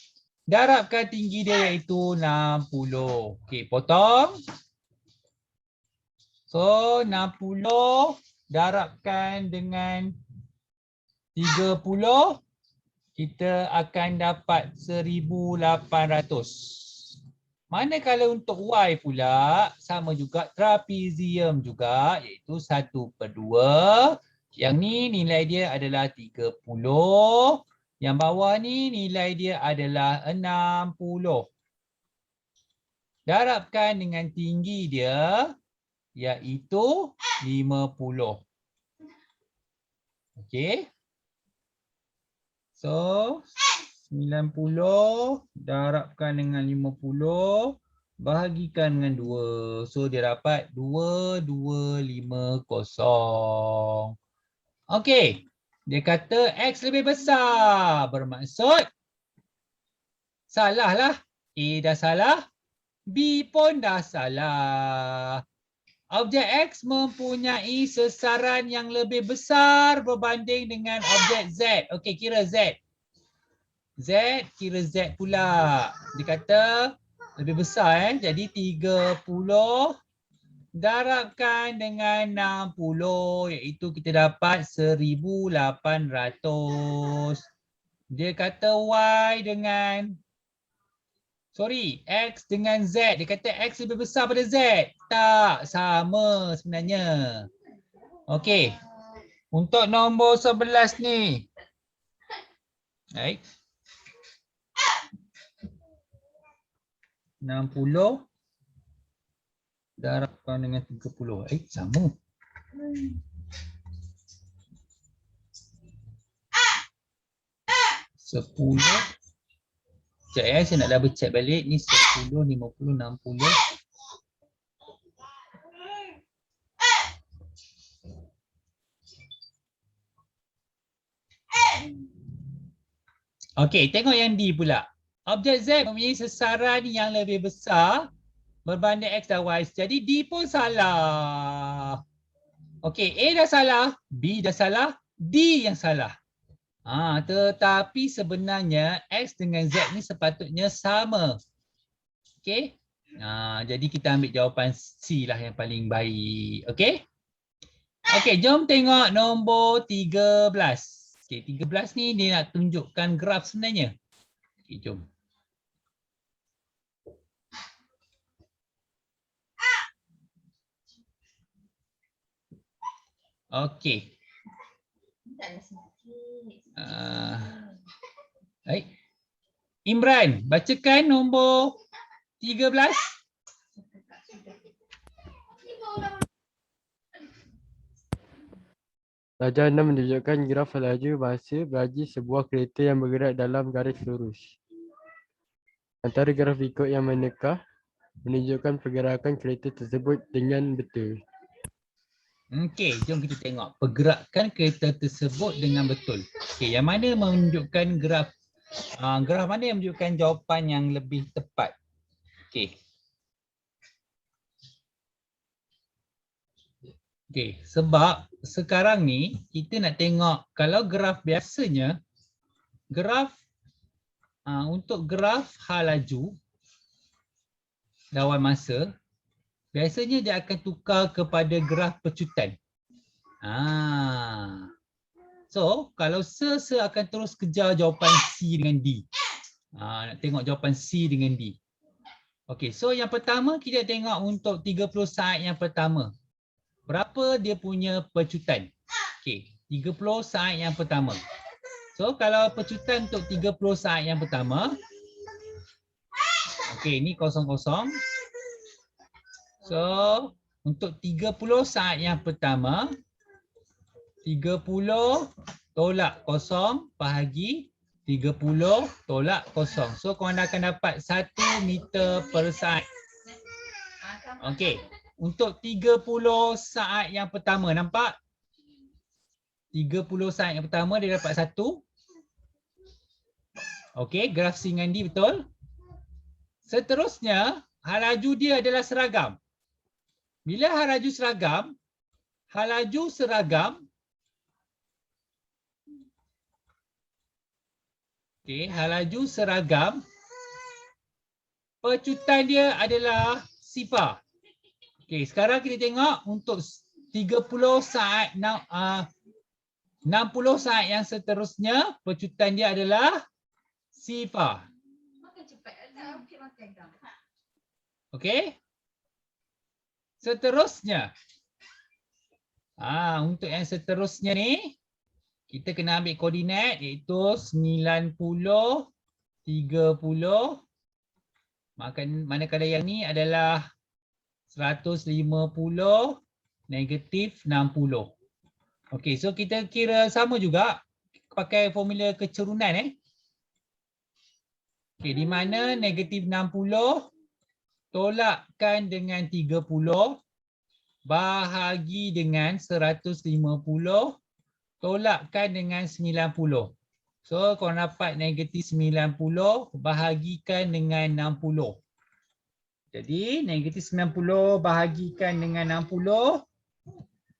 Darabkan tinggi dia iaitu 60. Okey, potong. So 60 darabkan dengan 30, kita akan dapat 1800. Manakala untuk Y pula sama juga trapezium juga iaitu 1/2. Yang ni nilai dia adalah 30. Yang bawah ni nilai dia adalah 60. Darabkan dengan tinggi dia iaitu 50. Okey. So 90 darabkan dengan 50 bahagikan dengan 2. So dia dapat 2250. Okey. Dia kata X lebih besar. Bermaksud salah lah. A dah salah. B pun dah salah. Objek X mempunyai sesaran yang lebih besar berbanding dengan objek Z. Okey, kira Z. Kira Z pula. Dia kata lebih besar jadi 30 darabkan dengan 60 iaitu kita dapat 1800. Dia kata Y dengan X dengan Z. Dia kata X lebih besar pada Z. Tak, sama sebenarnya. Okey. Untuk nombor 11 ni. Baik. 60 darabkan dengan 30. Sama. Sepuluh. Sekejap saya nak double check balik. Ni 10, 50, 60. Okey, tengok yang D pula. Objek Z mempunyai sesaran yang lebih besar berbanding X dan Y. Jadi D pun salah. Okey, A dah salah, B dah salah, D yang salah. Tetapi sebenarnya X dengan Z ni sepatutnya sama. Okey. Jadi kita ambil jawapan C lah yang paling baik. Okey. Okey, jom tengok nombor 13. Okey, 13 ni dia nak tunjukkan graf sebenarnya. Okey, jom. Okey. Baik. Imran, bacakan nombor 13. Darjah 6 menunjukkan graf laju masa bagi sebuah kereta yang bergerak dalam garis lurus. Antara graf berikut yang manakah menunjukkan pergerakan kereta tersebut dengan betul? Okey, jom kita tengok pergerakan kereta tersebut dengan betul. Okey, yang mana menunjukkan graf graf mana yang menunjukkan jawapan yang lebih tepat? Okey. Okey, sebab sekarang ni kita nak tengok kalau graf biasanya graf untuk graf hal laju lawan masa biasanya dia akan tukar kepada graf pecutan. So kalau se akan terus kejar jawapan C dengan D. Nak tengok jawapan C dengan D. Okey, so yang pertama kita tengok untuk 30 saat yang pertama. Berapa dia punya pecutan? Okey, 30 saat yang pertama. So kalau pecutan untuk 30 saat yang pertama. Okey, ni 00. So untuk 30 saat yang pertama 30 tolak 0 bahagi 30 tolak 0. So korang akan dapat 1 meter per saat. Okey. Untuk 30 saat yang pertama, nampak? 30 saat yang pertama dia dapat 1. Okey, graf C dengan D betul. Seterusnya, hal laju dia adalah seragam. Bila hal laju seragam, okey, hal laju seragam, pecutan dia adalah sifar. Okey, sekarang kita tengok untuk 30 saat 60 saat yang seterusnya pecutan dia adalah sifar. Okey. Seterusnya. Untuk yang seterusnya ni kita kena ambil koordinat iaitu 90 30 manakala yang ni adalah 150 negatif 60. Okey, so kita kira sama juga pakai formula kecerunan Okey, di mana negatif 60 tolakkan dengan 30 bahagi dengan 150 tolakkan dengan 90. So korang dapat negatif 90 bahagikan dengan 60. Jadi negatif 90 bahagikan dengan 60,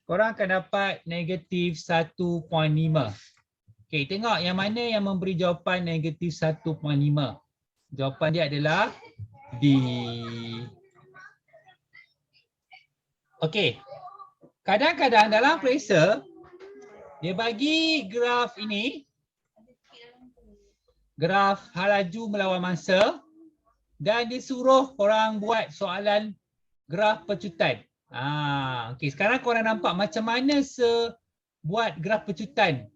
korang akan dapat negatif 1.5. Okey, tengok yang mana yang memberi jawapan negatif 1.5. Jawapan dia adalah D. Okey, kadang-kadang dalam periksa, dia bagi graf ini, graf hal laju melawan masa, dan disuruh korang buat soalan graf pecutan. Okey, sekarang korang nampak macam mana buat graf pecutan.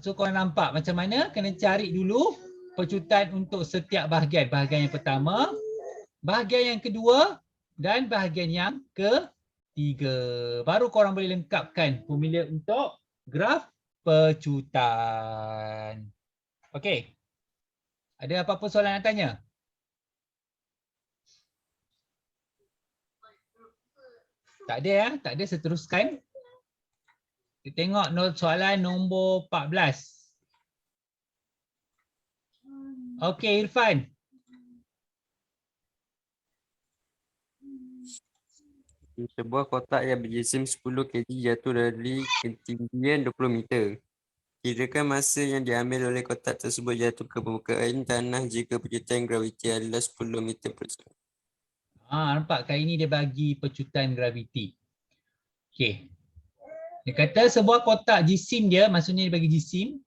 So korang nampak macam mana, kena cari dulu pecutan untuk setiap bahagian. Bahagian yang pertama, bahagian yang kedua dan bahagian yang ketiga. Baru korang boleh lengkapkan formula untuk graf pecutan. Okey. Ada apa-apa soalan nak tanya? Tak ada tak ada, seteruskan. Kita tengok soalan nombor 14. Okey, Irfan. Sebuah kotak yang berjisim 10 kg jatuh dari ketinggian 20 meter. Kirakan masa yang diambil oleh kotak tersebut jatuh ke permukaan tanah jika pecutan graviti adalah 10 meter per second. Nampak kali ni dia bagi pecutan graviti. Okey. Dia kata sebuah kotak jisim dia, maksudnya dia bagi jisim.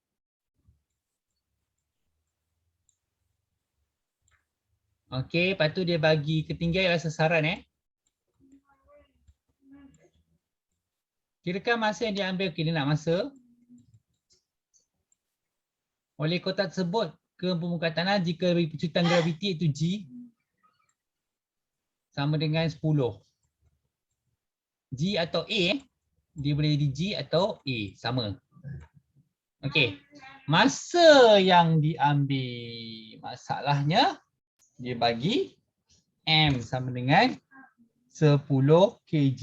Okey, lepas tu dia bagi ketinggian ialah sasaran Kirakan masa yang dia ambil, okey dia nak masa. oleh kotak tersebut ke permukaan tanah jika percutan graviti iaitu G sama dengan 10. G atau A, dia boleh jadi G atau A, sama. Okey. Masa yang diambil, masalahnya dia bagi M sama dengan 10 kg.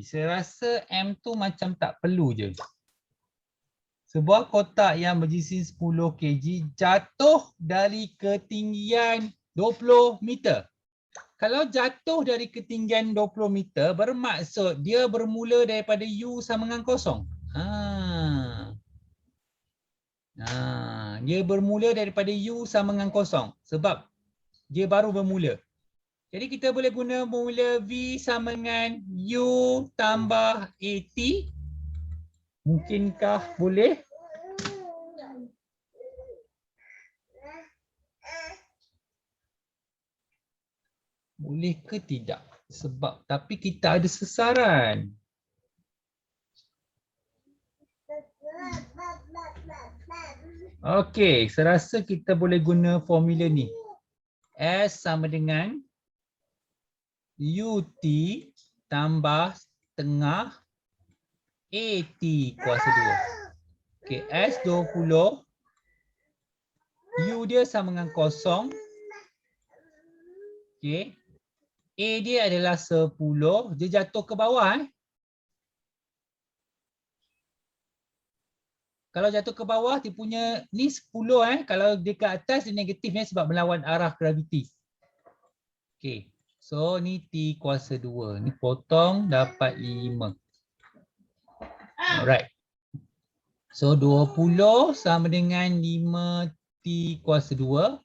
Saya rasa M tu macam tak perlu je. Sebuah kotak yang berjisim 10 kg jatuh dari ketinggian 20 meter. Kalau jatuh dari ketinggian 20 meter, bermaksud dia bermula daripada U sama dengan kosong. Dia bermula daripada U sama dengan kosong. Sebab dia baru bermula. Jadi kita boleh guna formula V sama dengan U tambah AT. Mungkinkah boleh? Boleh ke tidak? Sebab tapi kita ada sesaran. Okey, saya rasa kita boleh guna formula ni. S sama dengan UT tambah tengah AT kuasa 2. Okey, S 20. U dia sama dengan kosong. Okey. A dia adalah 10. Dia jatuh ke bawah. Kalau jatuh ke bawah, dia punya ni 10. Kalau dia ke atas, dia negatifnya sebab melawan arah graviti. Okey. So, ni T kuasa 2. Ni potong dapat 5. Alright. So, 20 sama dengan 5T kuasa 2.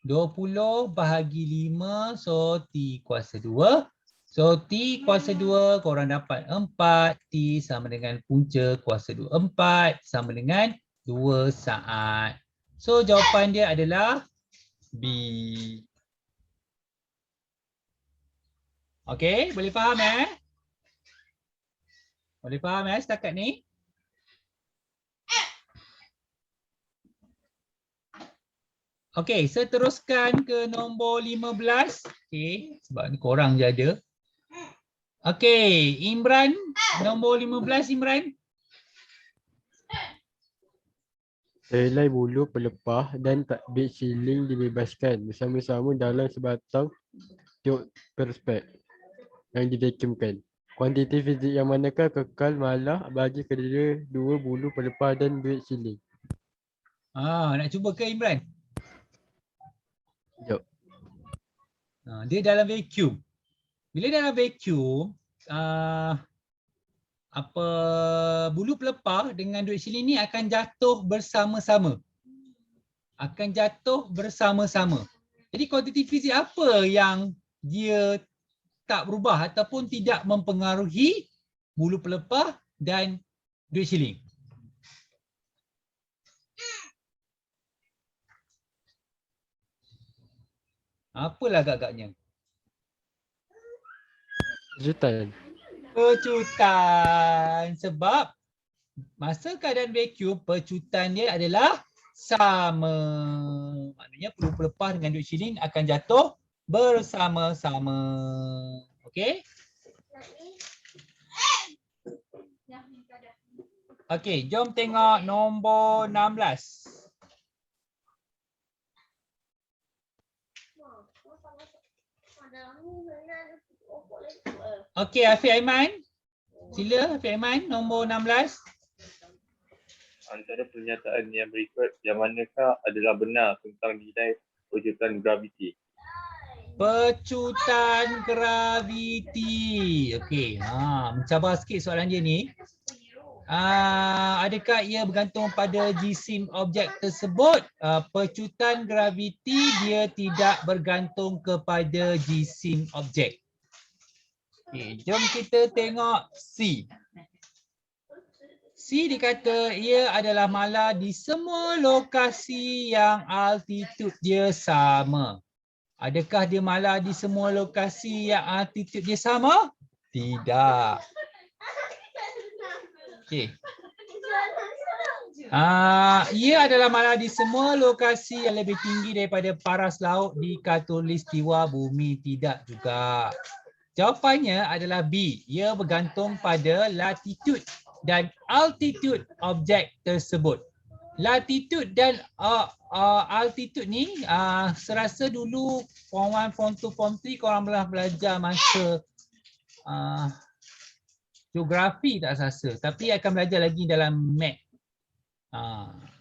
20 bahagi 5, so T kuasa 2. So T kuasa 2 korang dapat 4, T sama dengan punca kuasa 2. 4 sama dengan 2 saat. So jawapan dia adalah B. Okey, boleh faham Boleh faham setakat ni? Okey, saya teruskan ke nombor 15. Okey, sebab ni korang je ada. Okey, Imran, nombor 15 Imran. Helai bulu pelepah dan bit siling dibebaskan bersama-sama dalam sebatang tube perspek yang divacuumkan. Kuantiti fizik yang manakah kekal malah bagi kedua dua bulu pelepah dan bit siling? Nak cuba ke Imran? Sekejap. Dia dalam vacuum. Bila dalam vacuum, bulu pelepah dengan duit siling ni akan jatuh bersama-sama. Jadi kuantiti fizik apa yang dia tak berubah ataupun tidak mempengaruhi bulu pelepah dan duit siling? Apalah agak-agaknya? Pecutan. Sebab masa keadaan vacuum, pecutan dia adalah sama. Maknanya bulu pelepah dengan duit siling akan jatuh bersama-sama. Okey? Okey, jom tengok nombor 16. Okey, Afiq Aiman. Sila Afiq Aiman, nombor 16. Antara pernyataan yang berikut, yang manakah adalah benar tentang nilai pecutan graviti? Pecutan graviti. Okey, mencabar sikit soalan dia ni. Adakah ia bergantung pada jisim objek tersebut? Pecutan graviti dia tidak bergantung kepada jisim objek. Okay, jom kita tengok C. C dikata ia adalah mala di semua lokasi yang altitude dia sama. Adakah dia mala di semua lokasi yang altitude dia sama? Tidak. Okey. Ia adalah mana di semua lokasi yang lebih tinggi daripada paras laut di khatulistiwa bumi. Tidak juga. Jawapannya adalah B. Ia bergantung pada latitude dan altitude objek tersebut. Latitude dan altitude ni serasa dulu form 1, form 2, form 3 korang pernah belajar masa geografi tak rasa, tapi akan belajar lagi dalam map.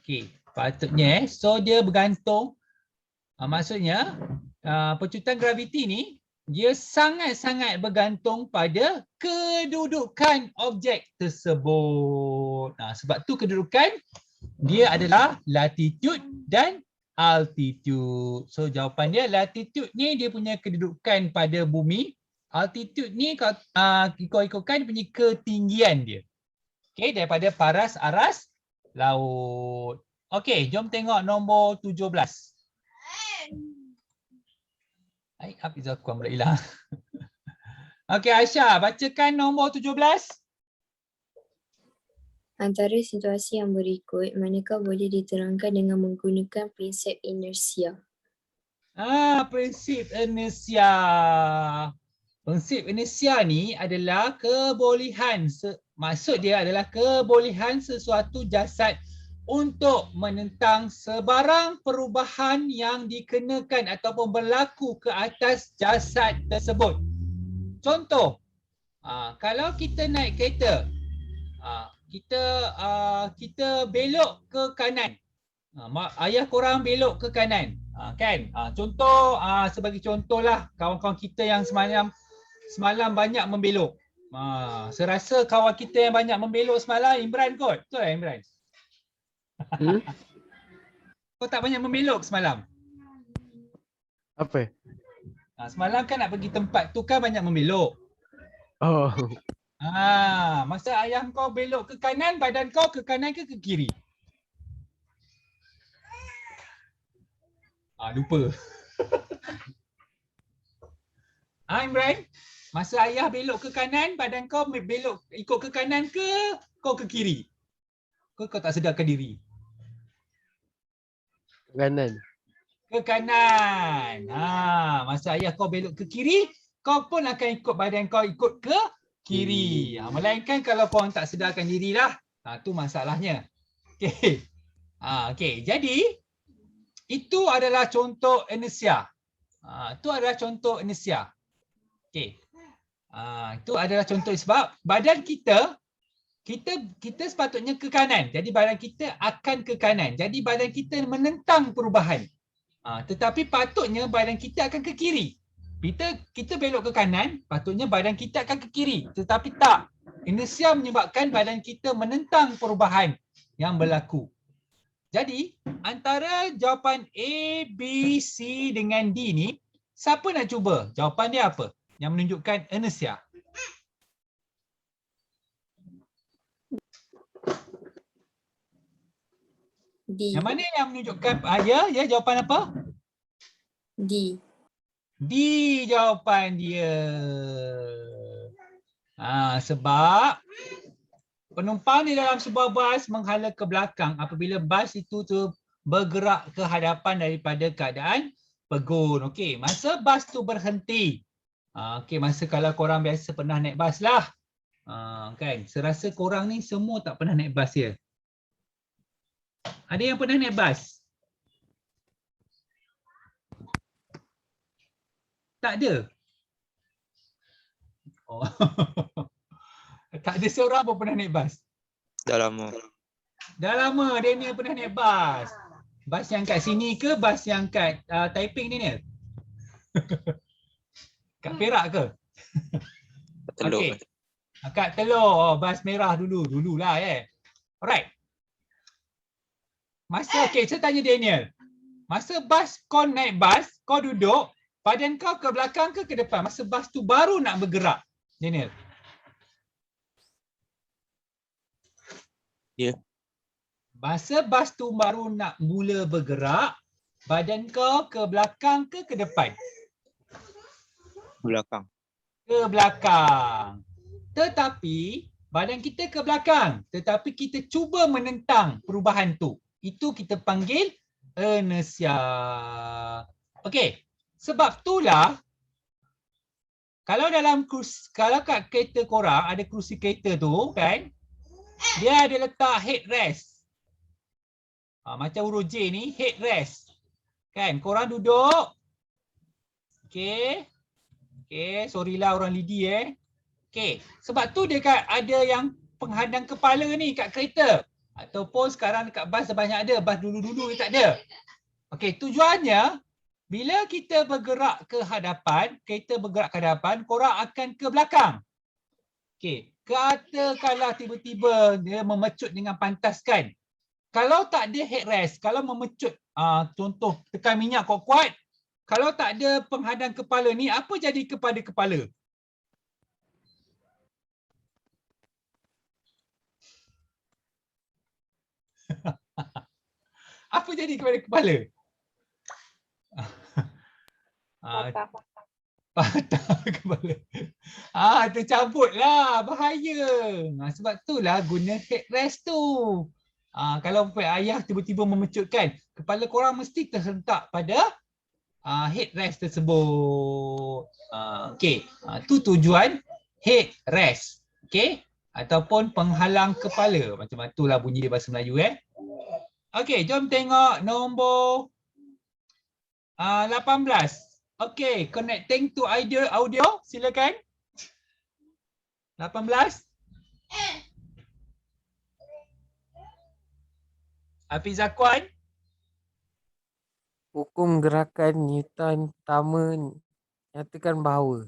Okey, patutnya so dia bergantung, maksudnya pecutan graviti ni dia sangat-sangat bergantung pada kedudukan objek tersebut. Sebab tu kedudukan dia adalah latitude dan altitude. So jawapan dia latitude ni dia punya kedudukan pada bumi. Altitude ni ikut-ikutkan punya ketinggian dia. Okey, daripada paras aras laut. Okey, jom tengok nombor 17. Hai, Hafizah Kuan pula hilang. Okey, Aisyah, bacakan nombor 17. Antara situasi yang berikut, manakah boleh diterangkan dengan menggunakan prinsip inersia? Prinsip inersia. Prinsip inersia ni adalah kebolehan, maksud dia adalah kebolehan sesuatu jasad untuk menentang sebarang perubahan yang dikenakan ataupun berlaku ke atas jasad tersebut. Contoh, kalau kita naik kereta, kita belok ke kanan. Ayah korang belok ke kanan, kan? Contoh, sebagai contohlah kawan-kawan kita yang semalam banyak membelok. Serasa kawan kita yang banyak membelok semalam Imran kot. Betul tak Imran? Kau tak banyak membelok semalam? Apa? Semalam kan nak pergi tempat tu kan banyak membelok. Oh. Masa ayah kau belok ke kanan, badan kau ke kanan ke kiri? Lupa. Imran, masa ayah belok ke kanan, badan kau belok ikut ke kanan ke kau ke kiri? Kau tak sedarkan diri? Kanan. Ke kanan. Masa ayah kau belok ke kiri, kau pun akan ikut badan kau ikut ke kiri. Melainkan kalau kau tak sedarkan dirilah. Tu masalahnya. Okey. Okey, jadi itu adalah contoh inersia. Itu adalah contoh inersia. Okey. Itu adalah contoh sebab badan kita sepatutnya ke kanan. Jadi badan kita akan ke kanan. Jadi badan kita menentang perubahan. Tetapi patutnya badan kita akan ke kiri. Kita belok ke kanan, patutnya badan kita akan ke kiri. Tetapi tak. Inersia menyebabkan badan kita menentang perubahan yang berlaku. Jadi, antara jawapan A, B, C dengan D ni, siapa nak cuba? Jawapan dia apa? Yang menunjukkan inersia. D. Yang mana yang menunjukkan ya jawapan apa? D. D jawapan dia. Sebab penumpang di dalam sebuah bas menghala ke belakang apabila bas itu bergerak ke hadapan daripada keadaan pegun. Okey, masa bas tu berhenti. Okey, masa kalau korang biasa pernah naik bas lah. Kan, serasa korang ni semua tak pernah naik bas ya. Ada yang pernah naik bas? Tak ada? Oh. Tak ada seorang pun pernah naik bas? Dah lama. Dah lama Daniel pernah naik bas. Bas yang kat sini ke bas yang kat Taiping Daniel? Kat Perak ke? Teluk. Okay. Kat Teluk, bas merah dululah Alright. Okay, saya tanya Daniel. Masa kau naik bas, kau duduk, badan kau ke belakang ke depan? Masa bas tu baru nak bergerak, Daniel. Ya. Masa bas tu baru nak mula bergerak, badan kau ke belakang ke depan? Belakang. Ke belakang. Tetapi Badan kita ke belakang, tetapi kita cuba menentang perubahan tu. Itu kita panggil inersia. Okey. Sebab itulah kalau dalam kalau kat kereta korang ada kerusi kereta tu kan, dia ada letak headrest. Macam huruf J ni headrest. Kan, korang duduk. Okey. Okey, sorry lah orang lidi Okey, sebab tu dia ada yang penghadang kepala ni kat kereta. Ataupun sekarang dekat bas dah banyak ada, bas dulu-dulu dia tak ada. Okey, tujuannya bila kita bergerak ke hadapan, kereta bergerak ke hadapan, korang akan ke belakang. Okey, katakanlah tiba-tiba dia memecut dengan pantas kan. Kalau tak ada headrest, kalau memecut, contoh tekan minyak kuat-kuat, kalau tak ada penghadang kepala ni, apa jadi kepada kepala? Apa jadi kepada kepala? Patah kepala. Tercabutlah, bahaya. Sebab itulah guna headrest tu. Kalau ayah tiba-tiba memecutkan, kepala korang mesti tersentak pada headrest tersebut. Okey, tu tujuan headrest. Okey, ataupun penghalang kepala. Macam itulah bunyi dia bahasa Melayu Okey, jom tengok nombor 18. Okey, connecting to audio, silakan. 18. Hafiz Zakwan. Hukum gerakan Newton pertama nyatakan bahawa.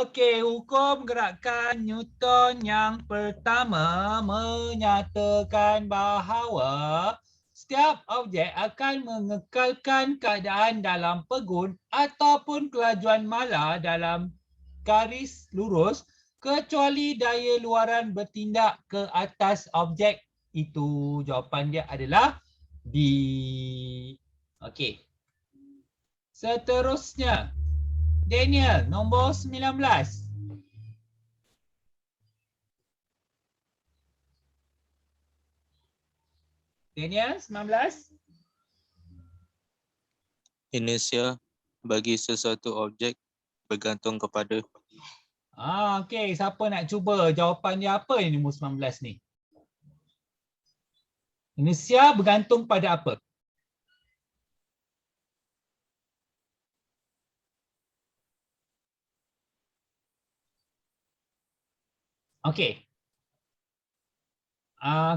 Okey, hukum gerakan Newton yang pertama menyatakan bahawa setiap objek akan mengekalkan keadaan dalam pegun ataupun kelajuan mala dalam garis lurus kecuali daya luaran bertindak ke atas objek itu. Jawapan dia adalah D. Okey. Seterusnya, Daniel, nombor 19. Daniel, 19. Inersia bagi sesuatu objek bergantung kepada. Okey, siapa nak cuba jawapan dia apa ni nombor 19 ni? Inersia bergantung pada apa? Okey.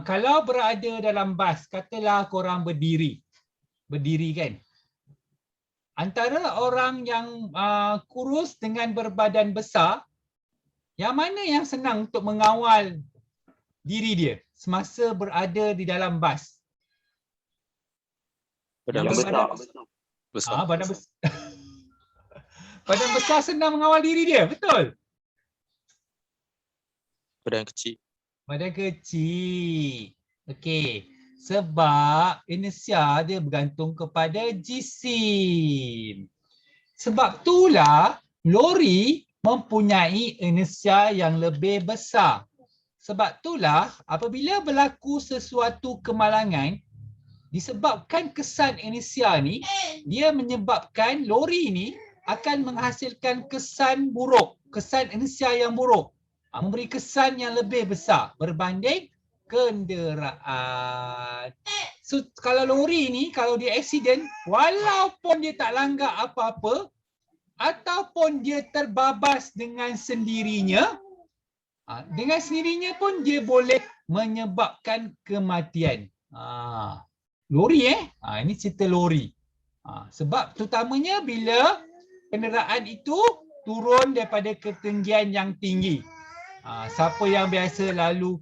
Kalau berada dalam bas, katalah korang berdiri. Berdiri kan? Antara orang yang kurus dengan berbadan besar, yang mana yang senang untuk mengawal diri dia semasa berada di dalam bas? Badan besar. Badan besar. Badan besar senang mengawal diri dia, betul? Badan kecil. Badan kecil. Okey. Sebab inersia dia bergantung kepada jisim. Sebab itulah lori mempunyai inersia yang lebih besar. Sebab itulah apabila berlaku sesuatu kemalangan disebabkan kesan inersia ni, dia menyebabkan lori ni akan menghasilkan kesan buruk, kesan inersia yang buruk. Memberi kesan yang lebih besar berbanding kenderaan. So kalau lori ni, kalau dia accident, walaupun dia tak langgar apa-apa ataupun dia terbabas dengan sendirinya pun dia boleh menyebabkan kematian. Lori ini cerita lori. Sebab terutamanya bila kenderaan itu turun daripada ketinggian yang tinggi. Siapa yang biasa lalu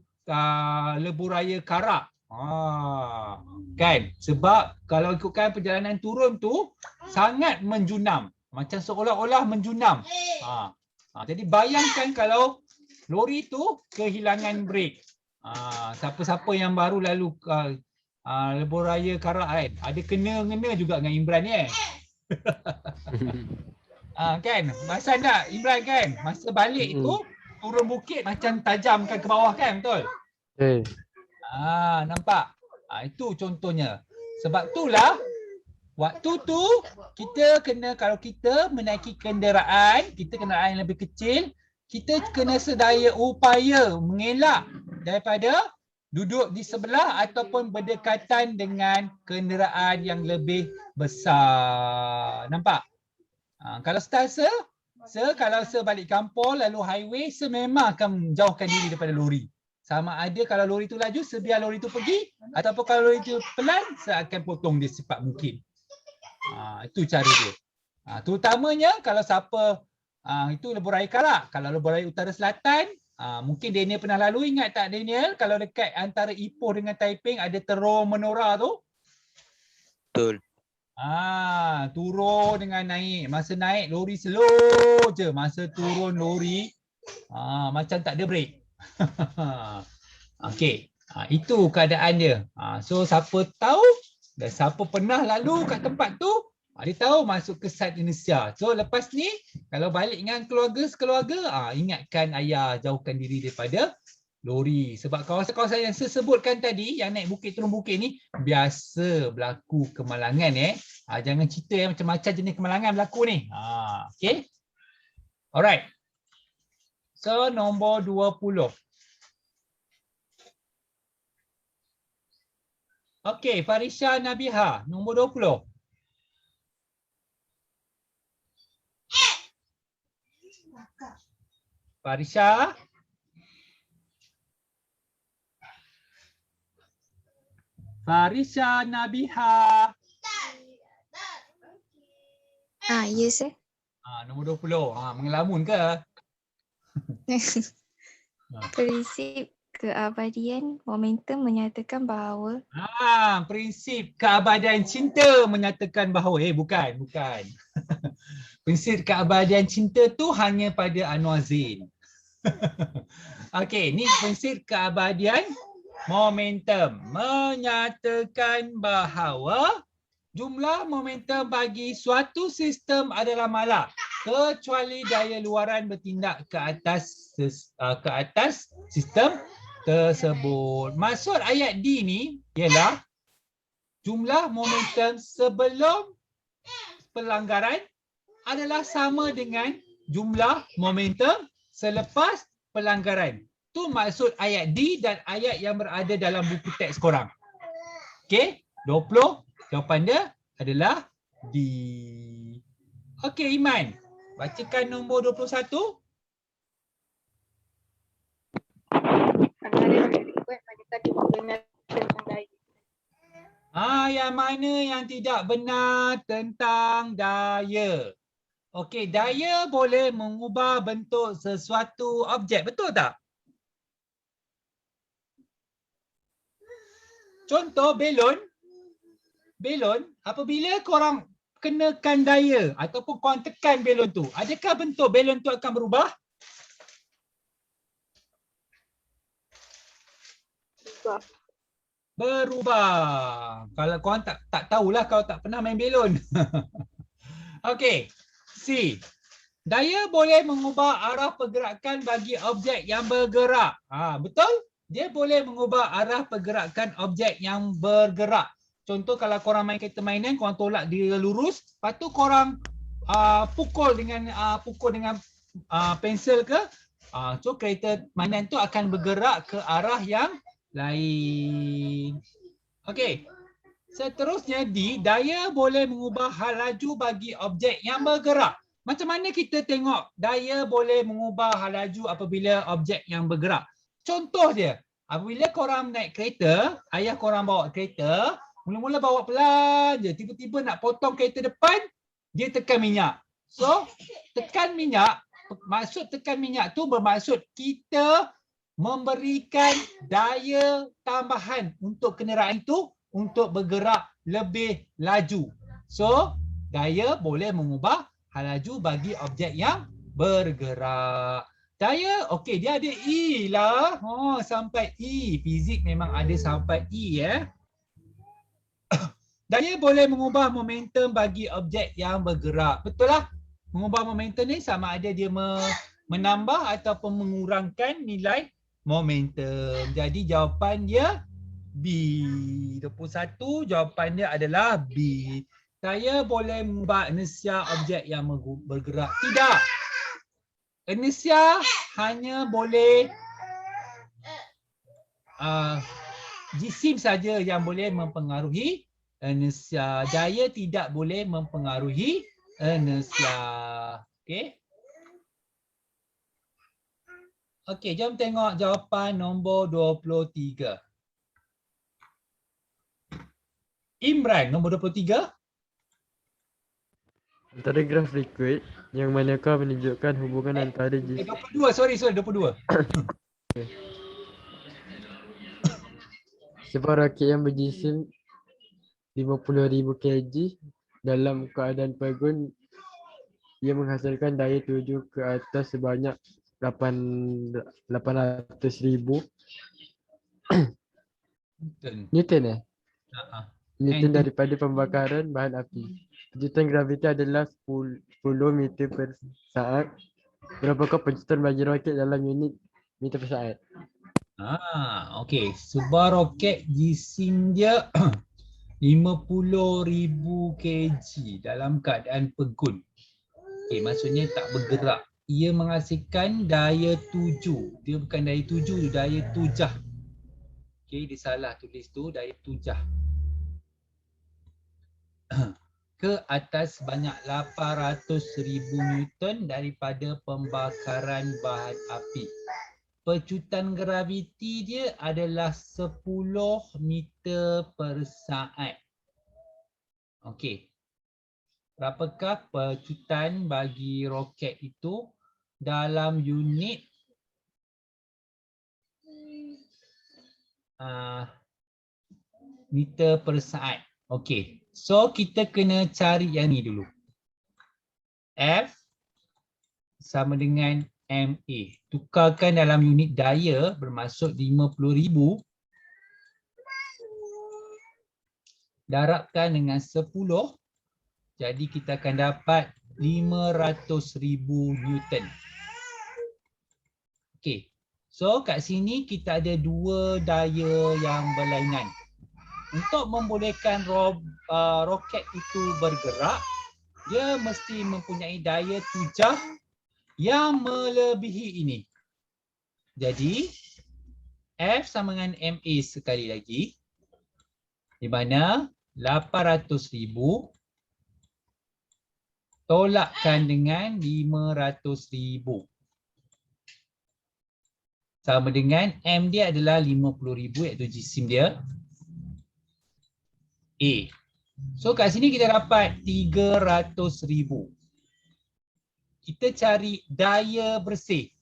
lebuh raya Karak, kan? Sebab kalau ikutkan perjalanan turun tu sangat menjunam, macam seolah-olah menjunam. Jadi bayangkan kalau lori tu kehilangan brek. Siapa-siapa yang baru lalu lebuh raya Karak kan, ada kena-kena juga dengan Imran ni kan? Masa tak Imran kan, masa balik tu turun bukit macam tajamkan ke bawah kan, betul? Nampak? Itu contohnya. Sebab itulah waktu tu kita kena, kalau kita menaiki kenderaan, kita kenderaan yang lebih kecil, kita kena sedaya upaya mengelak daripada duduk di sebelah ataupun berdekatan dengan kenderaan yang lebih besar. Nampak? Kalau style kalau balik kampung lalu highway, memang akan menjauhkan diri daripada lori. Sama ada kalau lori tu laju, biar lori tu pergi, ataupun kalau lori tu pelan, saya akan potong dia secepat mungkin. Itu cara dia. Terutamanya kalau siapa, itu lebuh raya Karak. Kalau lebuh raya utara selatan, mungkin Daniel pernah lalu, ingat tak Daniel? Kalau dekat antara Ipoh dengan Taiping ada terowong menora tu. Betul. Turun dengan naik. Masa naik lori slow je. Masa turun lori macam tak ada break. Okey. Itu keadaan dia. So siapa tahu dan siapa pernah lalu kat tempat tu, dia tahu masuk ke site Indonesia. So lepas ni kalau balik dengan keluarga, ingatkan ayah, jauhkan diri daripada lori. Sebab kawasan-kawasan yang saya sebutkan tadi, yang naik bukit turun bukit ni biasa berlaku kemalangan. Jangan cerita yang macam-macam jenis kemalangan berlaku ni. Okay. Alright. So nombor 20. Okay, Farisha Nabiha, nombor 20. Farisha. Farisha Nabiha. Ya, sir. Nombor 20. Mengelamun ke? Prinsip keabadian momentum menyatakan bahawa prinsip keabadian cinta menyatakan bahawa bukan. Prinsip keabadian cinta tu hanya pada Anwar Zain. Okey, ni prinsip keabadian momentum menyatakan bahawa jumlah momentum bagi suatu sistem adalah malah kecuali daya luaran bertindak ke atas sistem tersebut. Maksud ayat D ni ialah jumlah momentum sebelum pelanggaran adalah sama dengan jumlah momentum selepas pelanggaran. Tu maksud ayat D dan ayat yang berada dalam buku teks korang. Okey, 20. Jawapan dia adalah D. Okey, Iman. Bacakan nombor 21. Yang mana yang tidak benar tentang daya? Okey, daya boleh mengubah bentuk sesuatu objek, betul tak? Contoh belon. Belon, apabila korang kenakan daya ataupun korang tekan belon tu, adakah bentuk belon tu akan berubah? Berubah. Kalau korang tak tahulah kalau tak pernah main belon. Okey. C. Daya boleh mengubah arah pergerakan bagi objek yang bergerak. Betul? Dia boleh mengubah arah pergerakan objek yang bergerak. Contoh kalau korang main kereta mainan, korang tolak dia lurus, lepas tu korang pukul dengan pensel ke, so kereta mainan tu akan bergerak ke arah yang lain. Okey. Seterusnya D, daya boleh mengubah hal laju bagi objek yang bergerak. Macam mana kita tengok daya boleh mengubah hal laju apabila objek yang bergerak? Contoh dia, apabila korang naik kereta, ayah korang bawa kereta, mula-mula bawa pelan je, tiba-tiba nak potong kereta depan, dia tekan minyak. So, tekan minyak, maksud tekan minyak tu bermaksud kita memberikan daya tambahan untuk kenderaan itu untuk bergerak lebih laju. So, daya boleh mengubah hal laju bagi objek yang bergerak. Daya, okey, dia ada E lah. Sampai E. Fizik memang ada sampai E Daya boleh mengubah momentum bagi objek yang bergerak. Betul lah. Mengubah momentum ni sama ada dia menambah ataupun mengurangkan nilai momentum. Jadi jawapan dia B. 21 jawapan dia adalah B. Saya boleh mengubah inersia objek yang bergerak. Tidak. Inersia hanya boleh jisim saja yang boleh mempengaruhi inersia. Daya tidak boleh mempengaruhi inersia. Okey. Okey, jom tengok jawapan nombor 23. Imran, nombor 23. Antara graf berikut, yang manakah menunjukkan hubungan antara jisim 22, sorry 22. sebuah roket yang berjisim 50,000 kg dalam keadaan pegun, ia menghasilkan daya tuju ke atas sebanyak 800,000 Newton Newton daripada pembakaran bahan api. Pejutan graviti adalah 10 meter per saat. Berapakah pejutan bagi roket dalam unit meter per saat? Okey. Sebuah roket jisim dia 50,000 kg dalam keadaan pegun. Okey, maksudnya tak bergerak. Ia menghasilkan daya tuju. Dia bukan daya tuju, daya tujah. Okey, dia salah tulis tu, daya tujah. Ke atas sebanyak 800,000 Newton daripada pembakaran bahan api. Pecutan graviti dia adalah 10 meter per saat. Okey. Berapakah pecutan bagi roket itu dalam unit meter per saat? Okey. So kita kena cari yang ni dulu. F sama dengan MA. Tukarkan dalam unit daya bermaksud 50,000. Darabkan dengan 10. Jadi kita akan dapat 500,000 Newton. Okey. So kat sini kita ada dua daya yang berlainan. Untuk membolehkan roket itu bergerak, dia mesti mempunyai daya tujah yang melebihi ini. Jadi F sama dengan MA sekali lagi, di mana 800,000 tolakkan dengan 500,000 sama dengan M dia adalah 50,000 iaitu jisim dia A. So kat sini kita dapat 300,000. Kita cari daya bersih.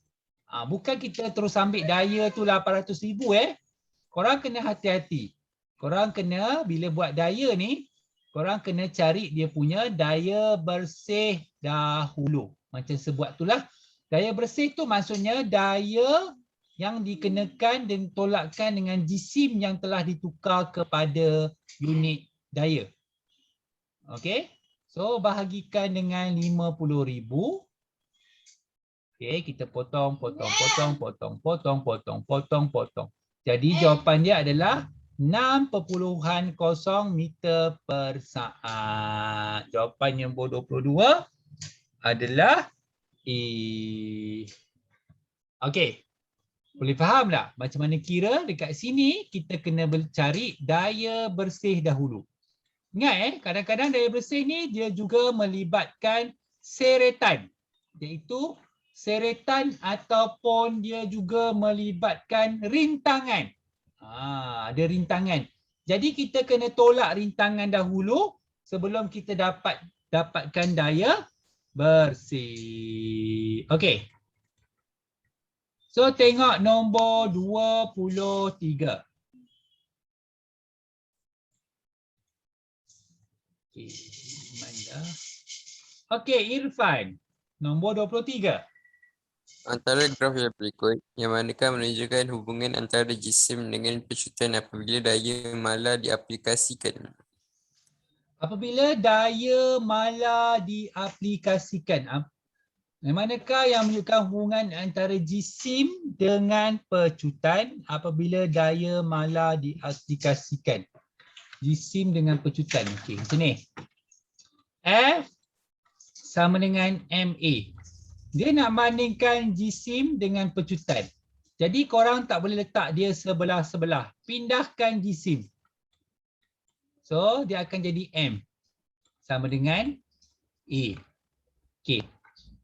Bukan kita terus ambil daya tu 800,000 Korang kena hati-hati. Korang kena bila buat daya ni, korang kena cari dia punya daya bersih dahulu. Macam sebuat itulah. Daya bersih tu maksudnya daya yang dikenakan dan tolakkan dengan jisim yang telah ditukar kepada unit daya. Okey. So bahagikan dengan 50,000. Okey, kita potong. Jadi jawapan dia adalah 6.0 meter per saat. Jawapan yang nombor 22 adalah A. Okey. Boleh faham tak macam mana kira? Dekat sini kita kena cari daya bersih dahulu. Ingat kadang-kadang daya bersih ni dia juga melibatkan seretan. Iaitu seretan ataupun dia juga melibatkan rintangan. Ada rintangan. Jadi kita kena tolak rintangan dahulu sebelum kita dapatkan daya bersih. Okey. So tengok nombor 23. Okey, mana? Okey, Irfan. Nombor 23. Antara graf yang berikut, yang manakah menunjukkan hubungan antara jisim dengan pecutan apabila daya mala diaplikasikan? Apabila daya mala diaplikasikan, Manakah yang menunjukkan hubungan antara jisim dengan pecutan apabila daya mala diaplikasikan? Jisim dengan pecutan. Okey, macam ni. F sama dengan MA. Dia nak bandingkan jisim dengan pecutan. Jadi korang tak boleh letak dia sebelah-sebelah. Pindahkan jisim. So dia akan jadi M. Sama dengan A. Okey.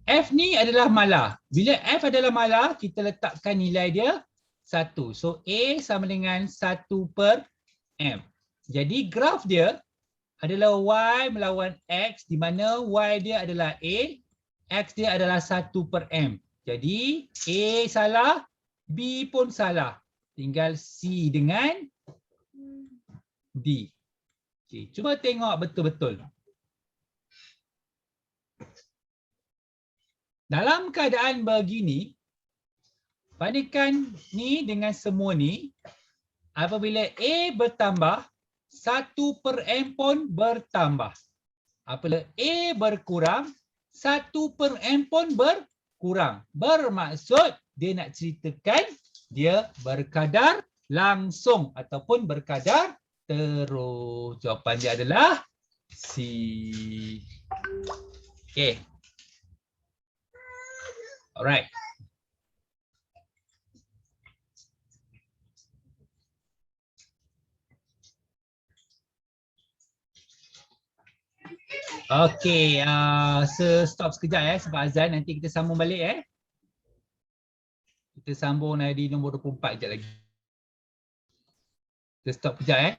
F ni adalah mala. Bila F adalah mala, kita letakkan nilai dia 1. So A sama dengan 1/M. Jadi graf dia adalah Y melawan X di mana Y dia adalah A, X dia adalah 1/M. Jadi A salah, B pun salah. Tinggal C dengan D. Okay, cuba tengok betul-betul. Dalam keadaan begini, bandingkan ni dengan semua ni, apabila A bertambah, 1/M pun bertambah. Apabila A berkurang, 1/M pun berkurang. Bermaksud dia nak ceritakan dia berkadar langsung ataupun berkadar terus. Jawapan dia adalah C. Okay. Alright. Okay, stop sekejap sebab azan, nanti kita sambung balik Kita sambung di nombor 24 sekejap lagi. Kita stop sekejap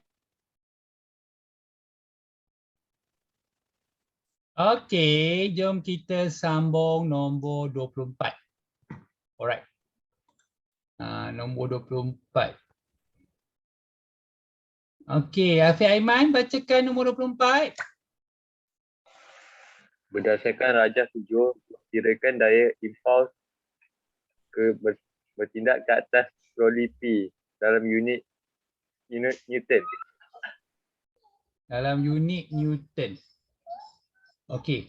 Okay, jom kita sambung nombor 24. Alright. Nombor 24. Okay, Afiq Aiman bacakan nombor 24. Berdasarkan rajah 7, kirakan daya impuls bertindak ke atas troli P dalam unit Newton. Dalam unit Newton. Okey.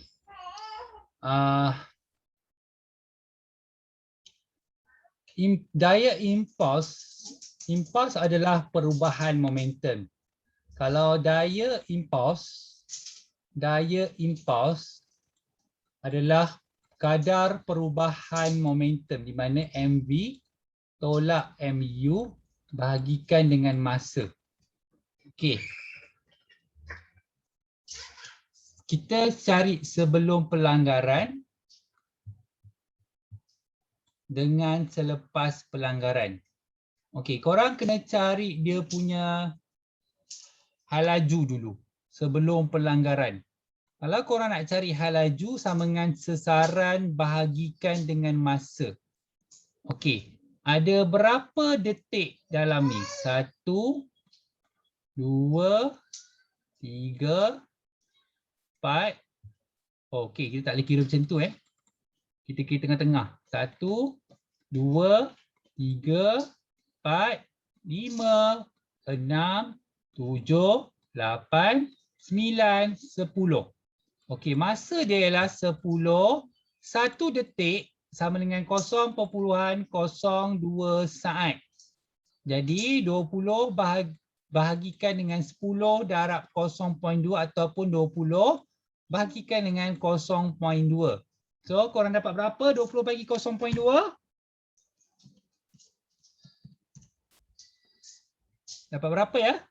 Daya impuls adalah perubahan momentum. Kalau daya impuls adalah kadar perubahan momentum di mana MV tolak MU bahagikan dengan masa. Okey. Kita cari sebelum pelanggaran dengan selepas pelanggaran. Okey, korang kena cari dia punya hal laju dulu sebelum pelanggaran. Kalau korang nak cari hal laju sama dengan sesaran bahagikan dengan masa. Okey, ada berapa detik dalam ni? 1, 2, 3, 4. Okey, kita tak boleh kira macam tu Kita kira tengah-tengah. 1, 2, 3, 4, 5, 6, 7, 8, 9, 10. Okey, masa dia ialah 10. 1 detik sama dengan 0.02 saat. Jadi 20 bahagikan dengan 10 darab 0.2 ataupun 20 bahagikan dengan 0.2. So korang dapat berapa 20 bagi 0.2? Dapat berapa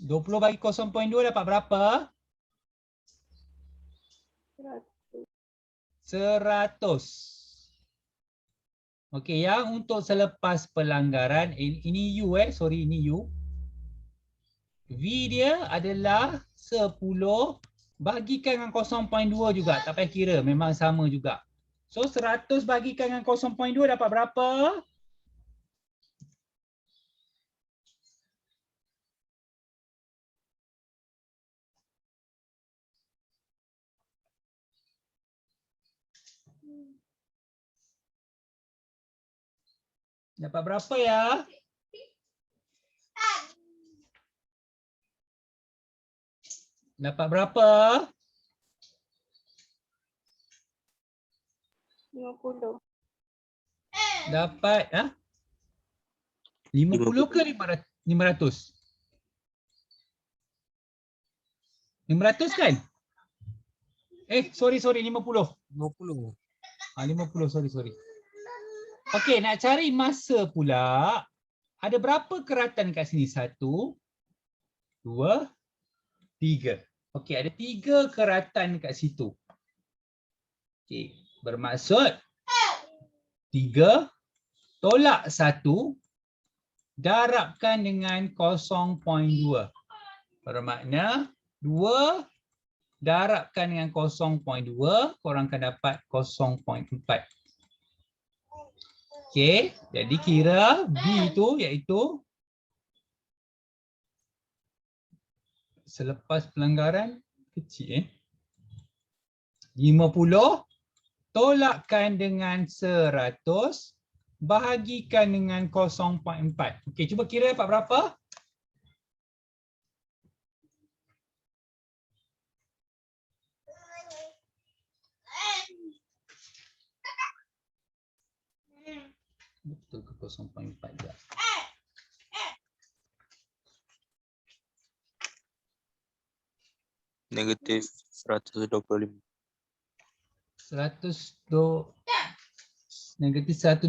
20 bagi 0.2 dapat berapa? 100. Okey, yang untuk selepas pelanggaran, ini U sorry, ini U. V dia adalah 10 bagikan dengan 0.2 juga, tak payah kira, memang sama juga. So 100 bagikan dengan 0.2 dapat berapa? Dapat berapa Dapat berapa? 50. Dapat 50 ke 500? 500 kan? Sorry 50. 50. 50, sorry. Okey, nak cari masa pula. Ada berapa keratan kat sini? 1, 2, 3. Okey, ada 3 keratan kat situ. Okey, bermaksud 3 tolak 1 darabkan dengan 0.2. Bermakna 2 darabkan dengan 0.2, korang akan dapat 0.4. Okey, jadi kira B itu iaitu selepas pelanggaran kecil 50 tolakkan dengan 100 bahagikan dengan 0.4. Okey, cuba kira dapat berapa? Betul ke 0.4 je? Negatif 125. Negatif 125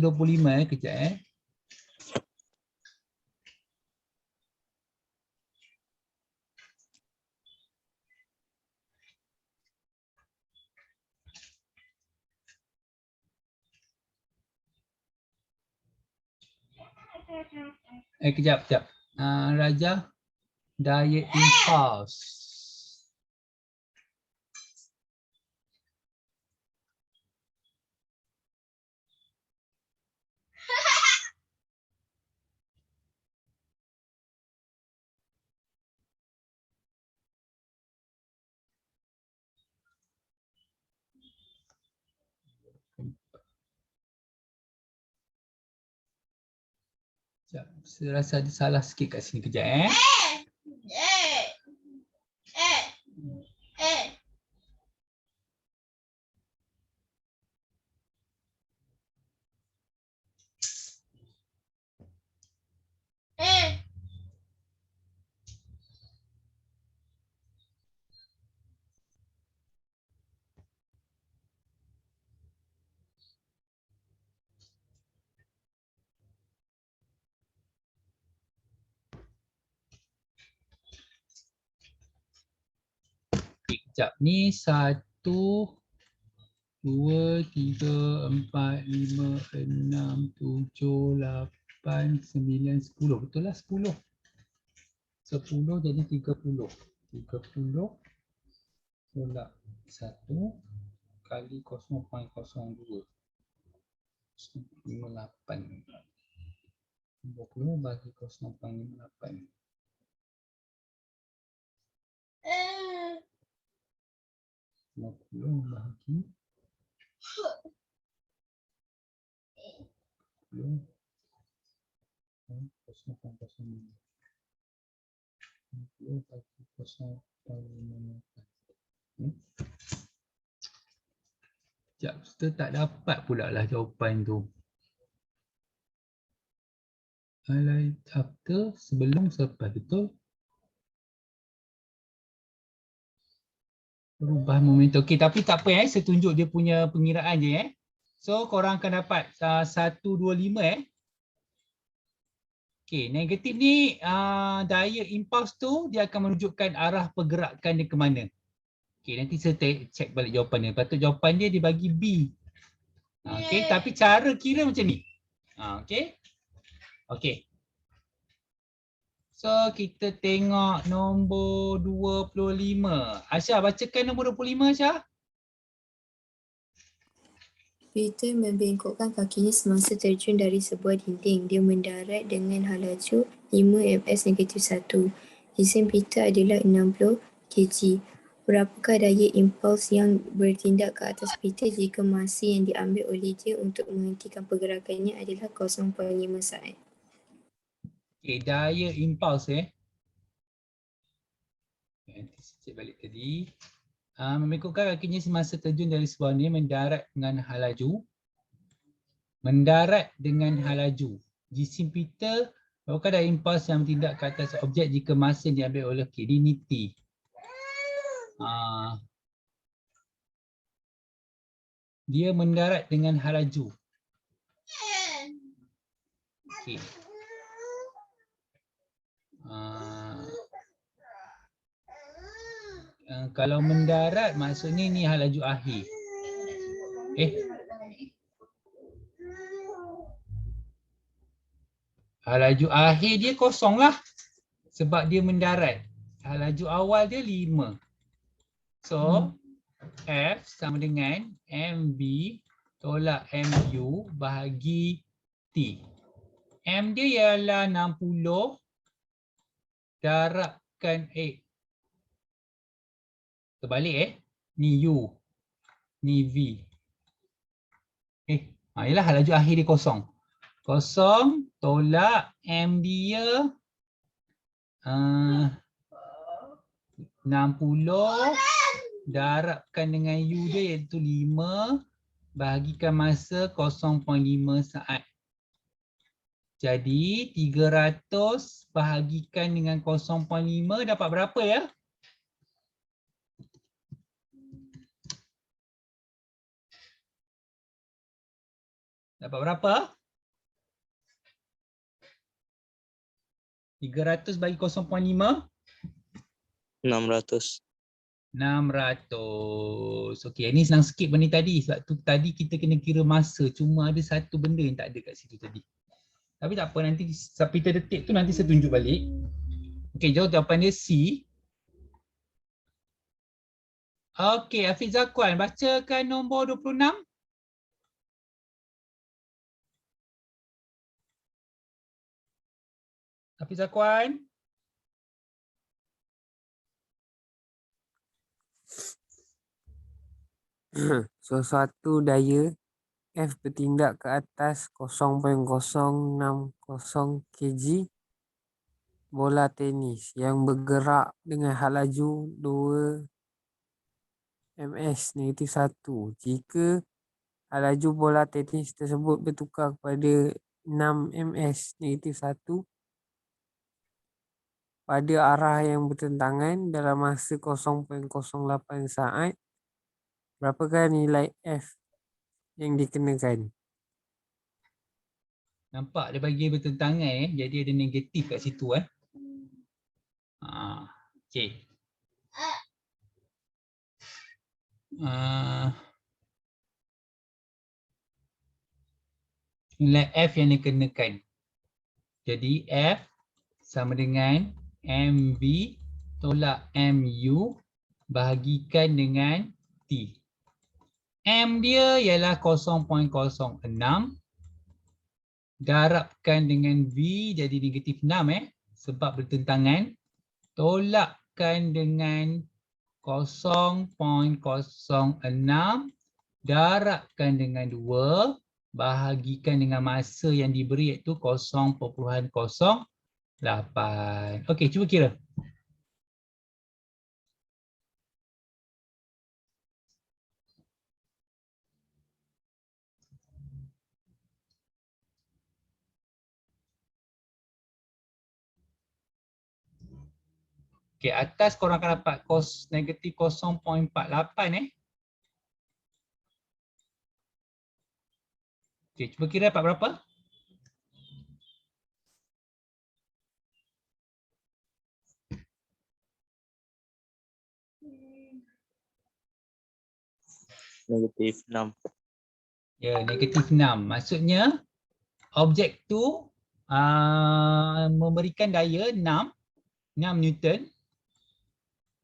kejap kejap. Raja, daya impuls. Saya rasa ada salah sikit kat sini kejap Sekejap ni 1, 2, 3, 4, 5, 6, 7, 8, 9, 10. Betul lah 10. 10 jadi 30. 30 tolak 1 kali 0.02. 58. 20 bagi 0.58. 50 bagi 10 0.05. 50 bagi 0.58. Sekejap, kita tak dapat pula lah jawapan tu. Highlight after, sebelum, selepas, betul? Perubahan momentum. Okey, tapi tak apa saya tunjuk dia punya pengiraan je So korang akan dapat 125 Okey, negatif ni daya impuls tu dia akan menunjukkan arah pergerakan dia ke mana. Okey, nanti saya check balik jawapan dia. Patut jawapan dia dibagi B. Okey, tapi cara kira macam ni. Okey. Okey. So kita tengok nombor 25. Aisyah bacakan nombor 25 Aisyah. Peter membengkokkan kakinya semasa terjun dari sebuah dinding. Dia mendarat dengan laju 5 ms-1. Jisim Peter adalah 60 kg. Berapakah daya impuls yang bertindak ke atas Peter jika masa yang diambil oleh dia untuk menghentikan pergerakannya adalah 0.5 saat? Okey, daya impuls Nanti saya cek balik tadi. Mengikutkan kakinya semasa terjun dari sebuah ni mendarat dengan halaju. Mendarat dengan halaju. Jisim Peter merupakan ada impuls yang bertindak ke atas objek jika masa yang diambil oleh ini ni T. Dia mendarat dengan halaju. Okey. Kalau mendarat maksudnya ni halaju akhir. Halaju akhir dia kosong lah. Sebab dia mendarat. Halaju awal dia 5. So, F sama dengan MB tolak MU bahagi T. M dia ialah 60 darabkan terbalik ni U, ni V. Ialah halaju akhir dia kosong. Kosong tolak M dia 60 darabkan dengan U dia iaitu 5 bahagikan masa 0.5 saat. Jadi 300 bahagikan dengan 0.5 dapat berapa ya? Dapat berapa? 300 bagi 0.5? 600. 600. Okey, ini senang skip benda tadi. Sebab tu tadi kita kena kira masa. Cuma ada satu benda yang tak ada kat situ tadi. Tapi tak apa, nanti Peter detik tu nanti saya tunjuk balik. Okey, jawapan dia C. Okey, Hafiz Zakwan, bacakan nombor 26. Hafiz Zakwan. Sesuatu daya F bertindak ke atas 0.060 kg bola tenis yang bergerak dengan halaju 2 ms -1. Jika halaju bola tenis tersebut bertukar kepada 6 ms -1 pada arah yang bertentangan dalam masa 0.08 saat, berapakah nilai F yang dikenakan? Nampak dia bagi bertentangan jadi ada negatif kat situ Okey. Nilai F yang dikenakan. Jadi F sama dengan MV tolak MU bahagikan dengan T. M dia ialah 0.06 darabkan dengan V jadi negatif 6 sebab bertentangan, tolakkan dengan 0.06 darabkan dengan 2 bahagikan dengan masa yang diberi iaitu 0.08. Okey, cuba kira. Okey, atas korang akan dapat negatif 0.48 Okey, cuba kira dapat berapa? Negatif 6. Ya, negatif 6. Maksudnya objek tu memberikan daya 6 Newton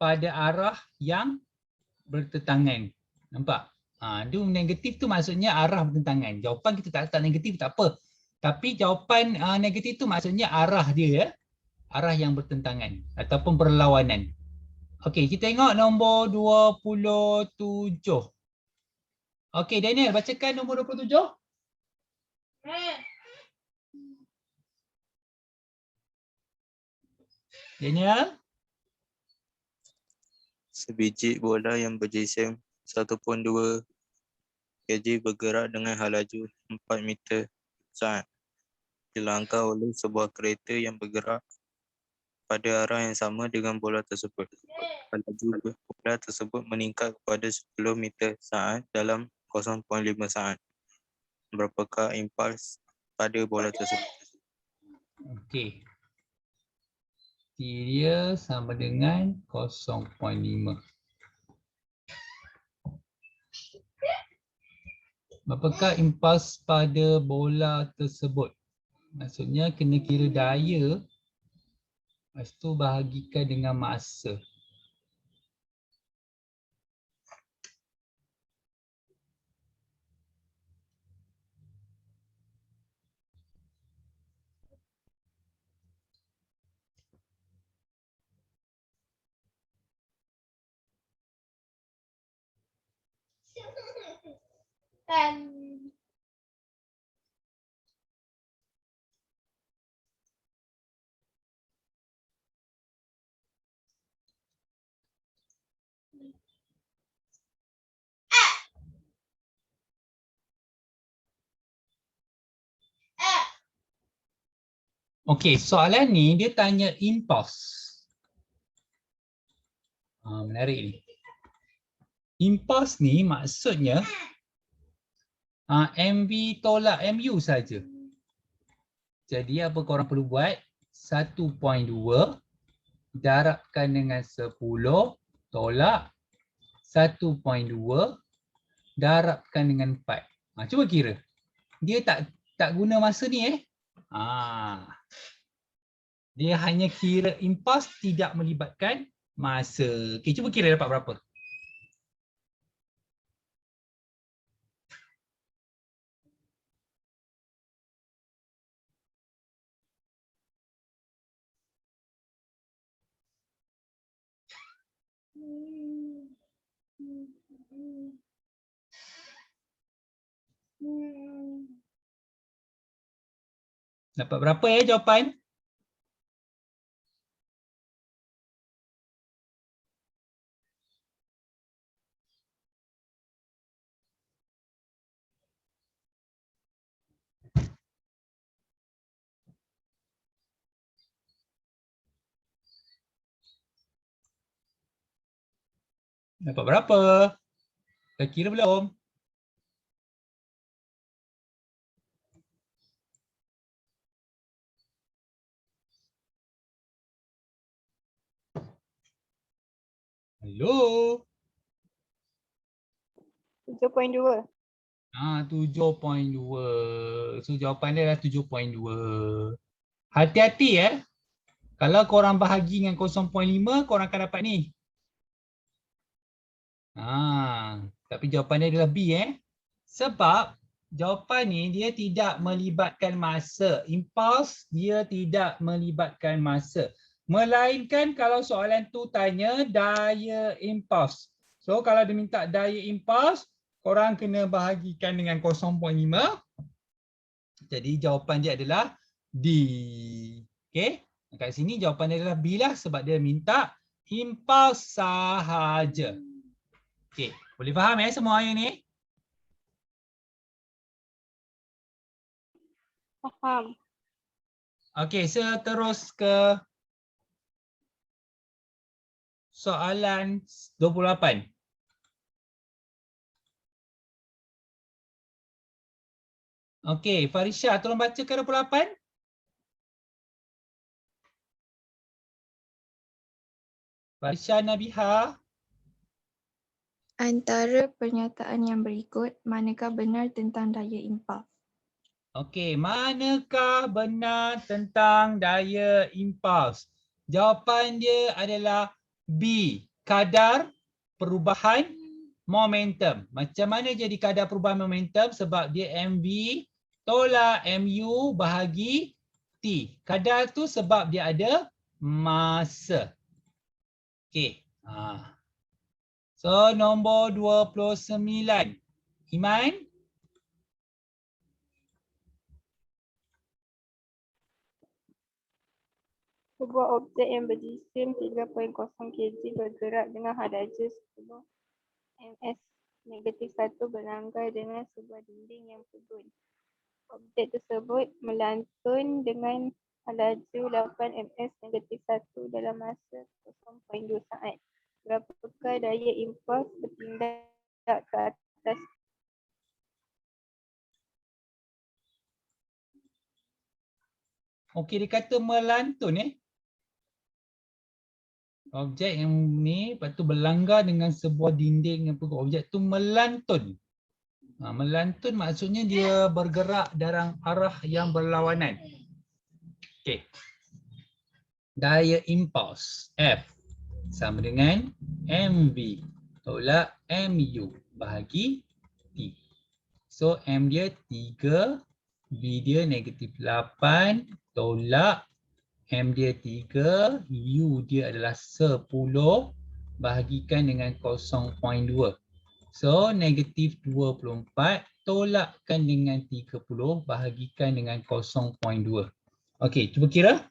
pada arah yang bertentangan. Nampak? Itu negatif tu maksudnya arah bertentangan. Jawapan kita tak letak negatif tak apa. Tapi jawapan negatif tu maksudnya arah dia arah yang bertentangan ataupun berlawanan. Okey, kita tengok nombor 27. Okey, Daniel bacakan nombor 27. Daniel. Sebiji bola yang berjisim 1.2 kg bergerak dengan halaju 4 meter saat dilangkah oleh sebuah kereta yang bergerak pada arah yang sama dengan bola tersebut. Halaju bola tersebut meningkat kepada 10 meter saat dalam 0.5 saat. Berapakah impuls pada bola tersebut? Okey. Dia sama dengan 0.5. Berapakah impuls pada bola tersebut? Maksudnya kena kira daya, lepas tu bahagikan dengan masa. Okey, soalan ni dia tanya impuls. Menarik ni. Impuls ni maksudnya MV tolak MU saja. Jadi apa korang perlu buat? 1.2 darabkan dengan 10 tolak 1.2 darabkan dengan 4. Cuba kira. Dia tak guna masa ni Dia hanya kira impuls tidak melibatkan masa. Okey, cuba kira dapat berapa? Dapat berapa jawapan? Dapat berapa? Dah kira belum? Hello? 7.2. 7.2. So jawapan dia adalah 7.2. Hati-hati Kalau korang bahagi dengan 0.5, korang akan dapat ni. Tapi jawapan dia adalah B Sebab jawapan ni dia tidak melibatkan masa. Impuls dia tidak melibatkan masa. Melainkan kalau soalan tu tanya daya impuls. So kalau dia minta daya impuls, korang kena bahagikan dengan 0.5. Jadi jawapan dia adalah D. Okey. Kat sini jawapan dia adalah B lah sebab dia minta impuls sahaja. Okey, boleh faham semua yang ni? Faham. Okey, saya terus ke soalan 28. Okey, Farisha tolong bacakan 28. Farisha Nabiha. Antara pernyataan yang berikut, manakah benar tentang daya impuls? Okey, manakah benar tentang daya impuls? Jawapan dia adalah B, kadar perubahan momentum. Macam mana jadi kadar perubahan momentum? Sebab dia MV tolak MU bahagi T. Kadar tu sebab dia ada masa. Okey. So nombor 29. Iman? Sebuah objek yang berjisim 3.0 kg bergerak dengan halaju 10 ms -1 berlanggar dengan sebuah dinding yang pegun. Objek tersebut melantun dengan halaju 8 ms -1 dalam masa 0.2 saat. Berapakah daya impuls bertindak ke atas? Okey, dia kata melantun Objek yang ni lepas tu berlanggar dengan sebuah dinding yang pegun. Objek tu melantun. Melantun maksudnya dia bergerak dalam arah yang berlawanan. Okey. Daya impuls F sama dengan mv tolak mu bahagi T. So M dia 3, V dia -8 tolak M dia 3, U dia adalah 10 bahagikan dengan 0.2. So -24 tolakkan dengan 30 bahagikan dengan 0.2. Okey, cuba kira.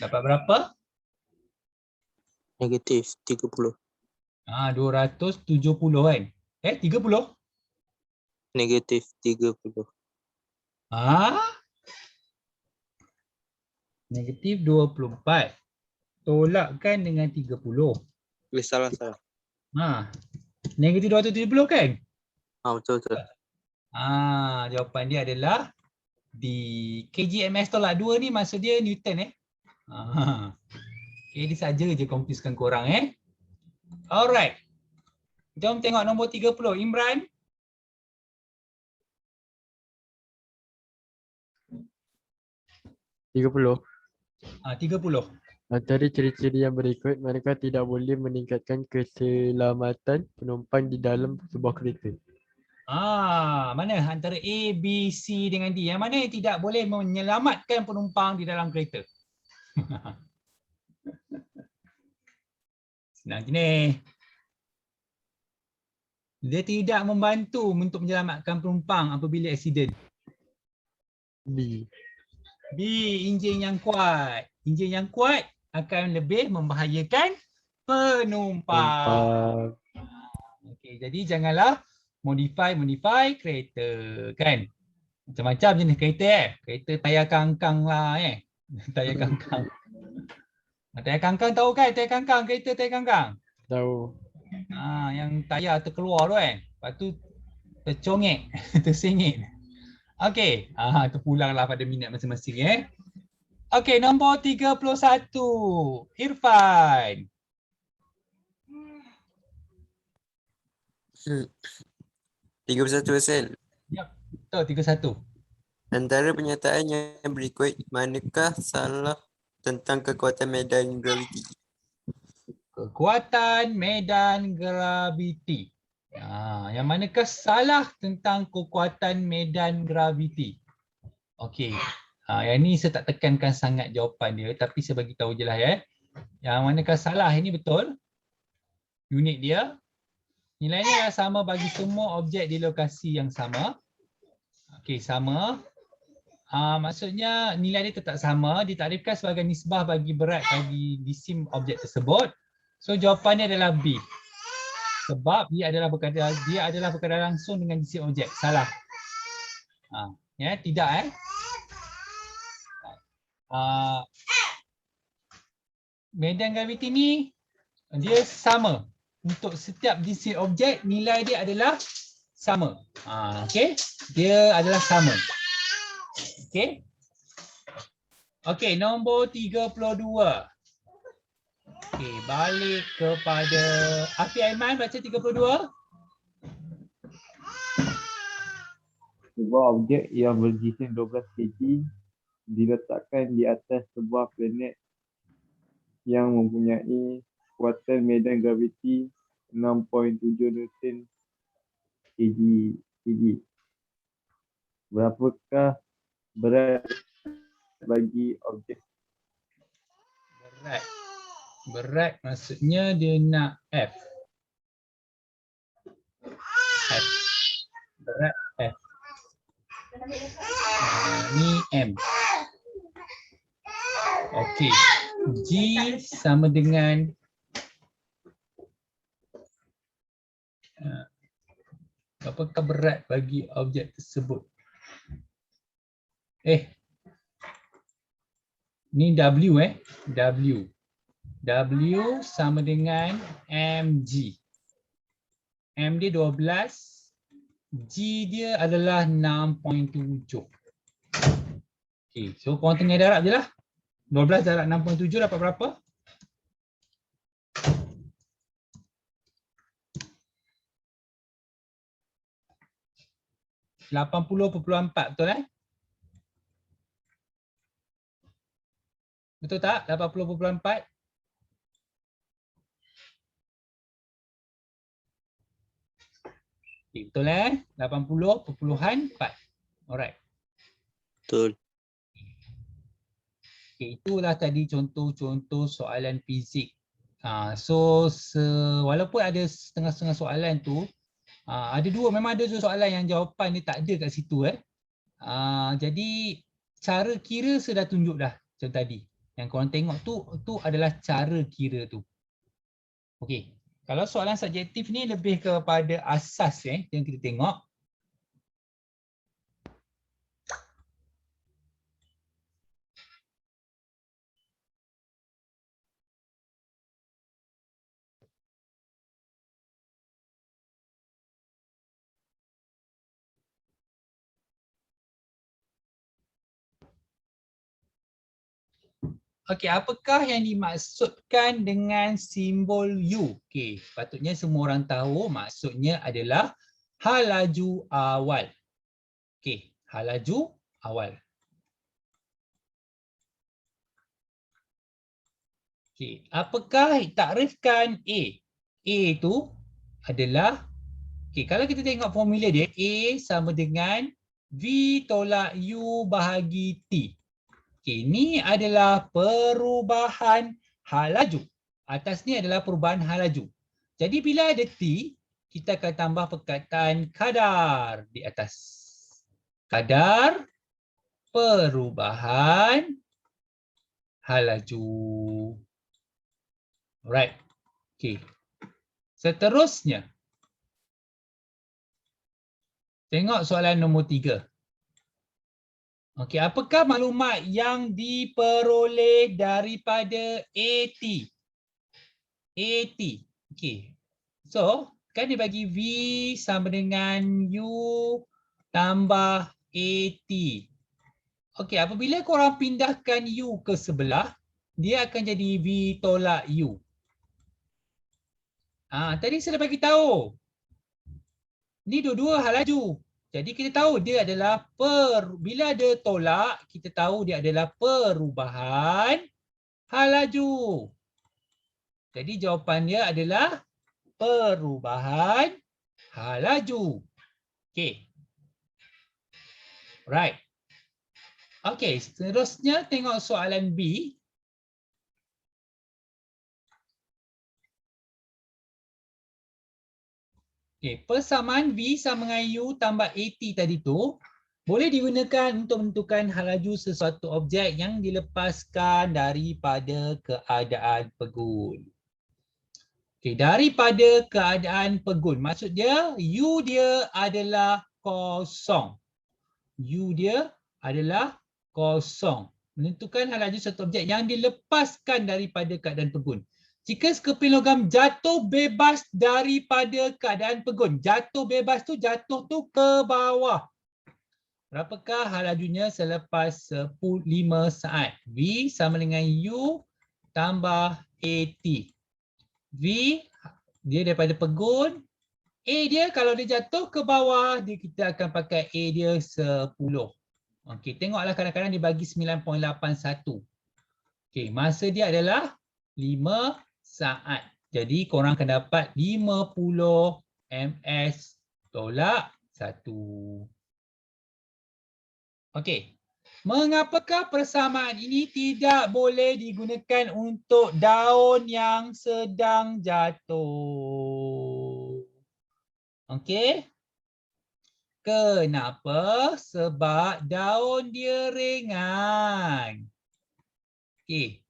Dapat berapa? Negatif 30. 270 kan? 30? Negatif 30. Negatif 24. Tolakkan dengan 30. Salah. Negatif 270 kan? Betul. Jawapan dia adalah D. kgms tolak 2 ni maksud dia Newton Okay, dia saja je confusekan korang Alright. Jom tengok nombor 30. Imran. 30. 30. Antara ciri-ciri yang berikut, manakah tidak boleh meningkatkan keselamatan penumpang di dalam sebuah kereta? Mana antara A, B, C dengan D? Yang mana yang tidak boleh menyelamatkan penumpang di dalam kereta? Senang je ni. Dia tidak membantu untuk menyelamatkan penumpang apabila aksiden. B. Enjin yang kuat. Enjin yang kuat akan lebih membahayakan penumpang. Okey, jadi janganlah modify kereta kan. Macam-macam jenis kereta Kereta tayar kangkang lah Tayar kangkang. Tayar kangkang tahu kan? Tayar kangkang, kereta tayar kangkang. Tahu. Yang tayar terkeluar tu Lepas tu tercongek, tersengit. Okey, terpulanglah pada minat masing-masing Okey, nombor 31. Irfan. 31%. Yap, betul 31. Antara pernyataan yang berikut, manakah salah tentang kekuatan medan graviti? Kekuatan medan graviti. Yang manakah salah tentang kekuatan medan graviti? Okey. Yang ni saya tak tekankan sangat jawapan dia tapi saya bagi tahu je lah Yang manakah salah ini betul. Unit dia nilainya sama bagi semua objek di lokasi yang sama. Okey, sama. Maksudnya nilai dia tetap sama, ditarifkan sebagai nisbah bagi berat bagi jisim objek tersebut. So jawapannya adalah B. Sebab dia adalah berkaitan langsung dengan jisim objek. Salah. Tidak medan graviti ni dia sama untuk setiap jisim objek, nilai dia adalah sama. Okey, dia adalah sama. Okey. Okey, nombor 32. Okey, balik kepada Afi Aiman baca 32. Sebuah objek yang berjisim 12 kg diletakkan di atas sebuah planet yang mempunyai kekuatan medan graviti 6.7 Newton kg. Berapakah berat bagi objek? Berat maksudnya dia nak F. F. Berat F. Ni M. Okey. G sama dengan apakah berat bagi objek tersebut? Ni W W. W sama dengan mg. M dia 12. G dia adalah 6.7. Okey, so korang tengah darab je lah. 12 darab 6.7 dapat berapa? 80.4, betul Betul tak? 80.4. Okay, betul 80.4. Alright. Betul. Okay, itulah tadi contoh-contoh soalan fizik. So walaupun ada setengah-setengah soalan tu, ada memang ada soalan yang jawapan dia tak ada kat situ. Jadi cara kira saya dah tunjuk dah macam tadi. Yang korang tengok tu adalah cara kira tu. Okey. Kalau soalan subjektif ni lebih kepada asas yang kita tengok. Okey, apakah yang dimaksudkan dengan simbol U? Okey, patutnya semua orang tahu maksudnya adalah hal laju awal. Okey, hal laju awal. Okey, apakah takrifkan A? A itu adalah, okey, kalau kita tengok formula dia, A sama dengan V tolak U bahagi T. Okey, ini adalah perubahan hal laju. Atas ni adalah perubahan hal laju. Jadi bila ada T, kita akan tambah perkataan kadar di atas. Kadar perubahan hal laju. Alright. Okey. Seterusnya. Tengok soalan nombor 3. Okey, apakah maklumat yang diperoleh daripada AT? AT. Okey. So, kan dia bagi V sama dengan U tambah AT. Okey, apabila korang pindahkan U ke sebelah, dia akan jadi V tolak U. Tadi saya dah bagi tahu. Ni dua-dua hal laju. Jadi kita tahu dia adalah bila ada tolak, kita tahu dia adalah perubahan hal laju. Jadi jawapan dia adalah perubahan hal laju. Okey. Right. Okey, seterusnya tengok soalan B. Okay, persamaan V sama dengan U tambah AT tadi tu boleh digunakan untuk menentukan hal laju sesuatu objek yang dilepaskan daripada keadaan pegun. Okay, daripada keadaan pegun, maksud dia U dia adalah kosong. U dia adalah kosong. Menentukan hal laju sesuatu objek yang dilepaskan daripada keadaan pegun. Jika sekeping logam jatuh bebas daripada keadaan pegun, jatuh bebas tu jatuh tu ke bawah. Berapakah hal lajunya selepas 5 saat? V sama dengan U tambah AT. V dia daripada pegun. A dia kalau dia jatuh ke bawah, kita akan pakai A dia 10. Okey, tengoklah kadang-kadang dia bagi 9.81. Okey, masa dia adalah 5 saat. Jadi korang akan dapat 50 ms tolak 1. Okey. Mengapakah persamaan ini tidak boleh digunakan untuk daun yang sedang jatuh? Okey. Kenapa? Sebab daun dia ringan. Okey.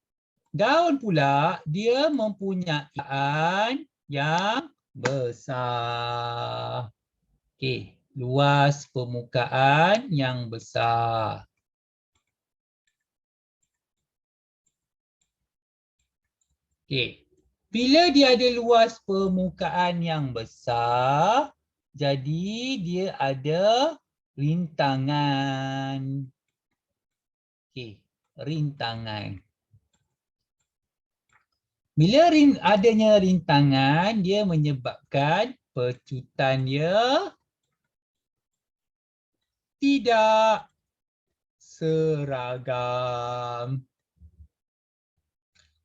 Daun pula dia mempunyai permukaan yang besar. Okey, luas permukaan yang besar. Okey. Bila dia ada luas permukaan yang besar, jadi dia ada rintangan. Okey, rintangan. Bila adanya rintangan, dia menyebabkan pecutan dia tidak seragam.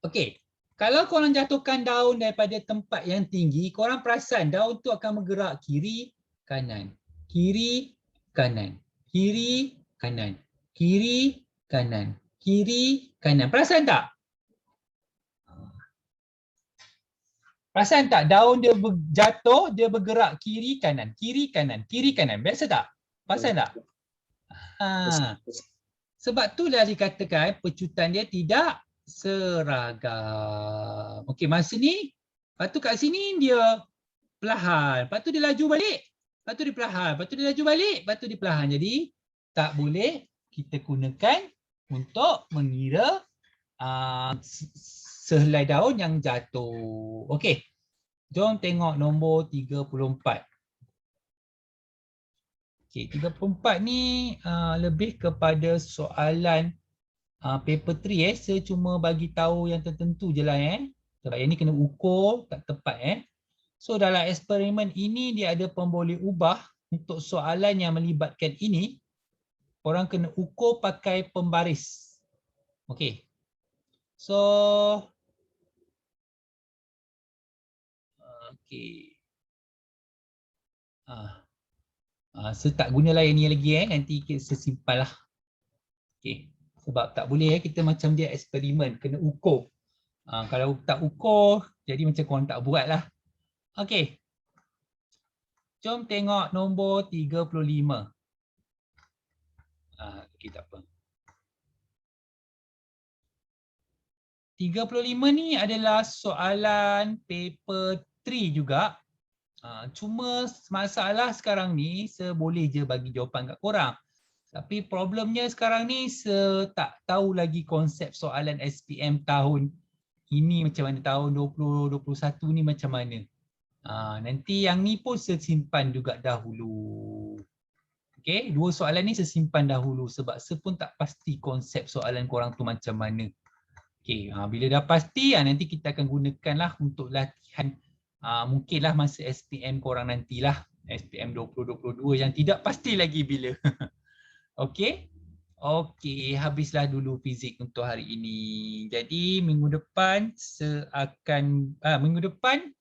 Okey. Kalau korang jatuhkan daun daripada tempat yang tinggi, korang perasan daun tu akan bergerak kiri, kanan. Kiri, kanan. Kiri, kanan. Kiri, kanan. Kiri, kanan. Perasan tak? Perasan tak daun dia jatuh, dia bergerak kiri, kanan. Kiri, kanan. Kiri, kanan. Biasa tak? Perasan tak? Sebab itulah dikatakan pecutan dia tidak seragam. Okey, masa ni, lepas tu kat sini dia perlahan. Lepas tu dia laju balik. Lepas tu dia perlahan. Lepas tu dia laju balik. Lepas tu dia perlahan. Jadi, tak boleh kita gunakan untuk mengira sehelai daun yang jatuh. Okey, jom tengok nombor 34. Okey, 34 ni lebih kepada soalan paper 3 saya cuma bagi tahu yang tertentu je lah sebab yang ni kena ukur tak tepat So dalam eksperimen ini dia ada pemboleh ubah untuk soalan yang melibatkan ini. Orang kena ukur pakai pembaris. Okey. So okey. Saya tak gunalah yang ni lagi nanti saya simpan lah. Okey. Sebab tak boleh kita macam dia eksperimen, kena ukur. Kalau tak ukur, jadi macam korang tak buat lah. Okey. Jom tengok nombor 35. Okey, tak apa. 35 ni adalah soalan paper 3 juga. Cuma masalah sekarang ni, saya boleh je bagi jawapan kat korang. Tapi problemnya sekarang ni saya tak tahu lagi konsep soalan SPM tahun ini macam mana, tahun 2021 ni macam mana. Nanti yang ni pun saya simpan juga dahulu. Okey, dua soalan ni saya simpan dahulu sebab saya pun tak pasti konsep soalan korang tu macam mana. Okey, bila dah pasti nanti kita akan gunakanlah untuk latihan mungkinlah masa SPM korang nantilah. SPM 2022 yang tidak pasti lagi bila. Okey. Okey, habislah dulu fizik untuk hari ini. Jadi minggu depan minggu depan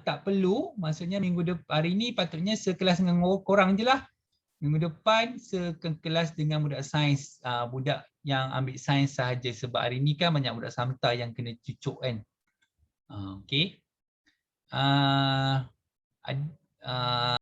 tak perlu, maksudnya hari ini patutnya sekelas dengan korang je lah. Minggu depan sekelas dengan budak sains, budak yang ambil sains sahaja sebab hari ni kan banyak budak samta yang kena cucuk kan. Okey.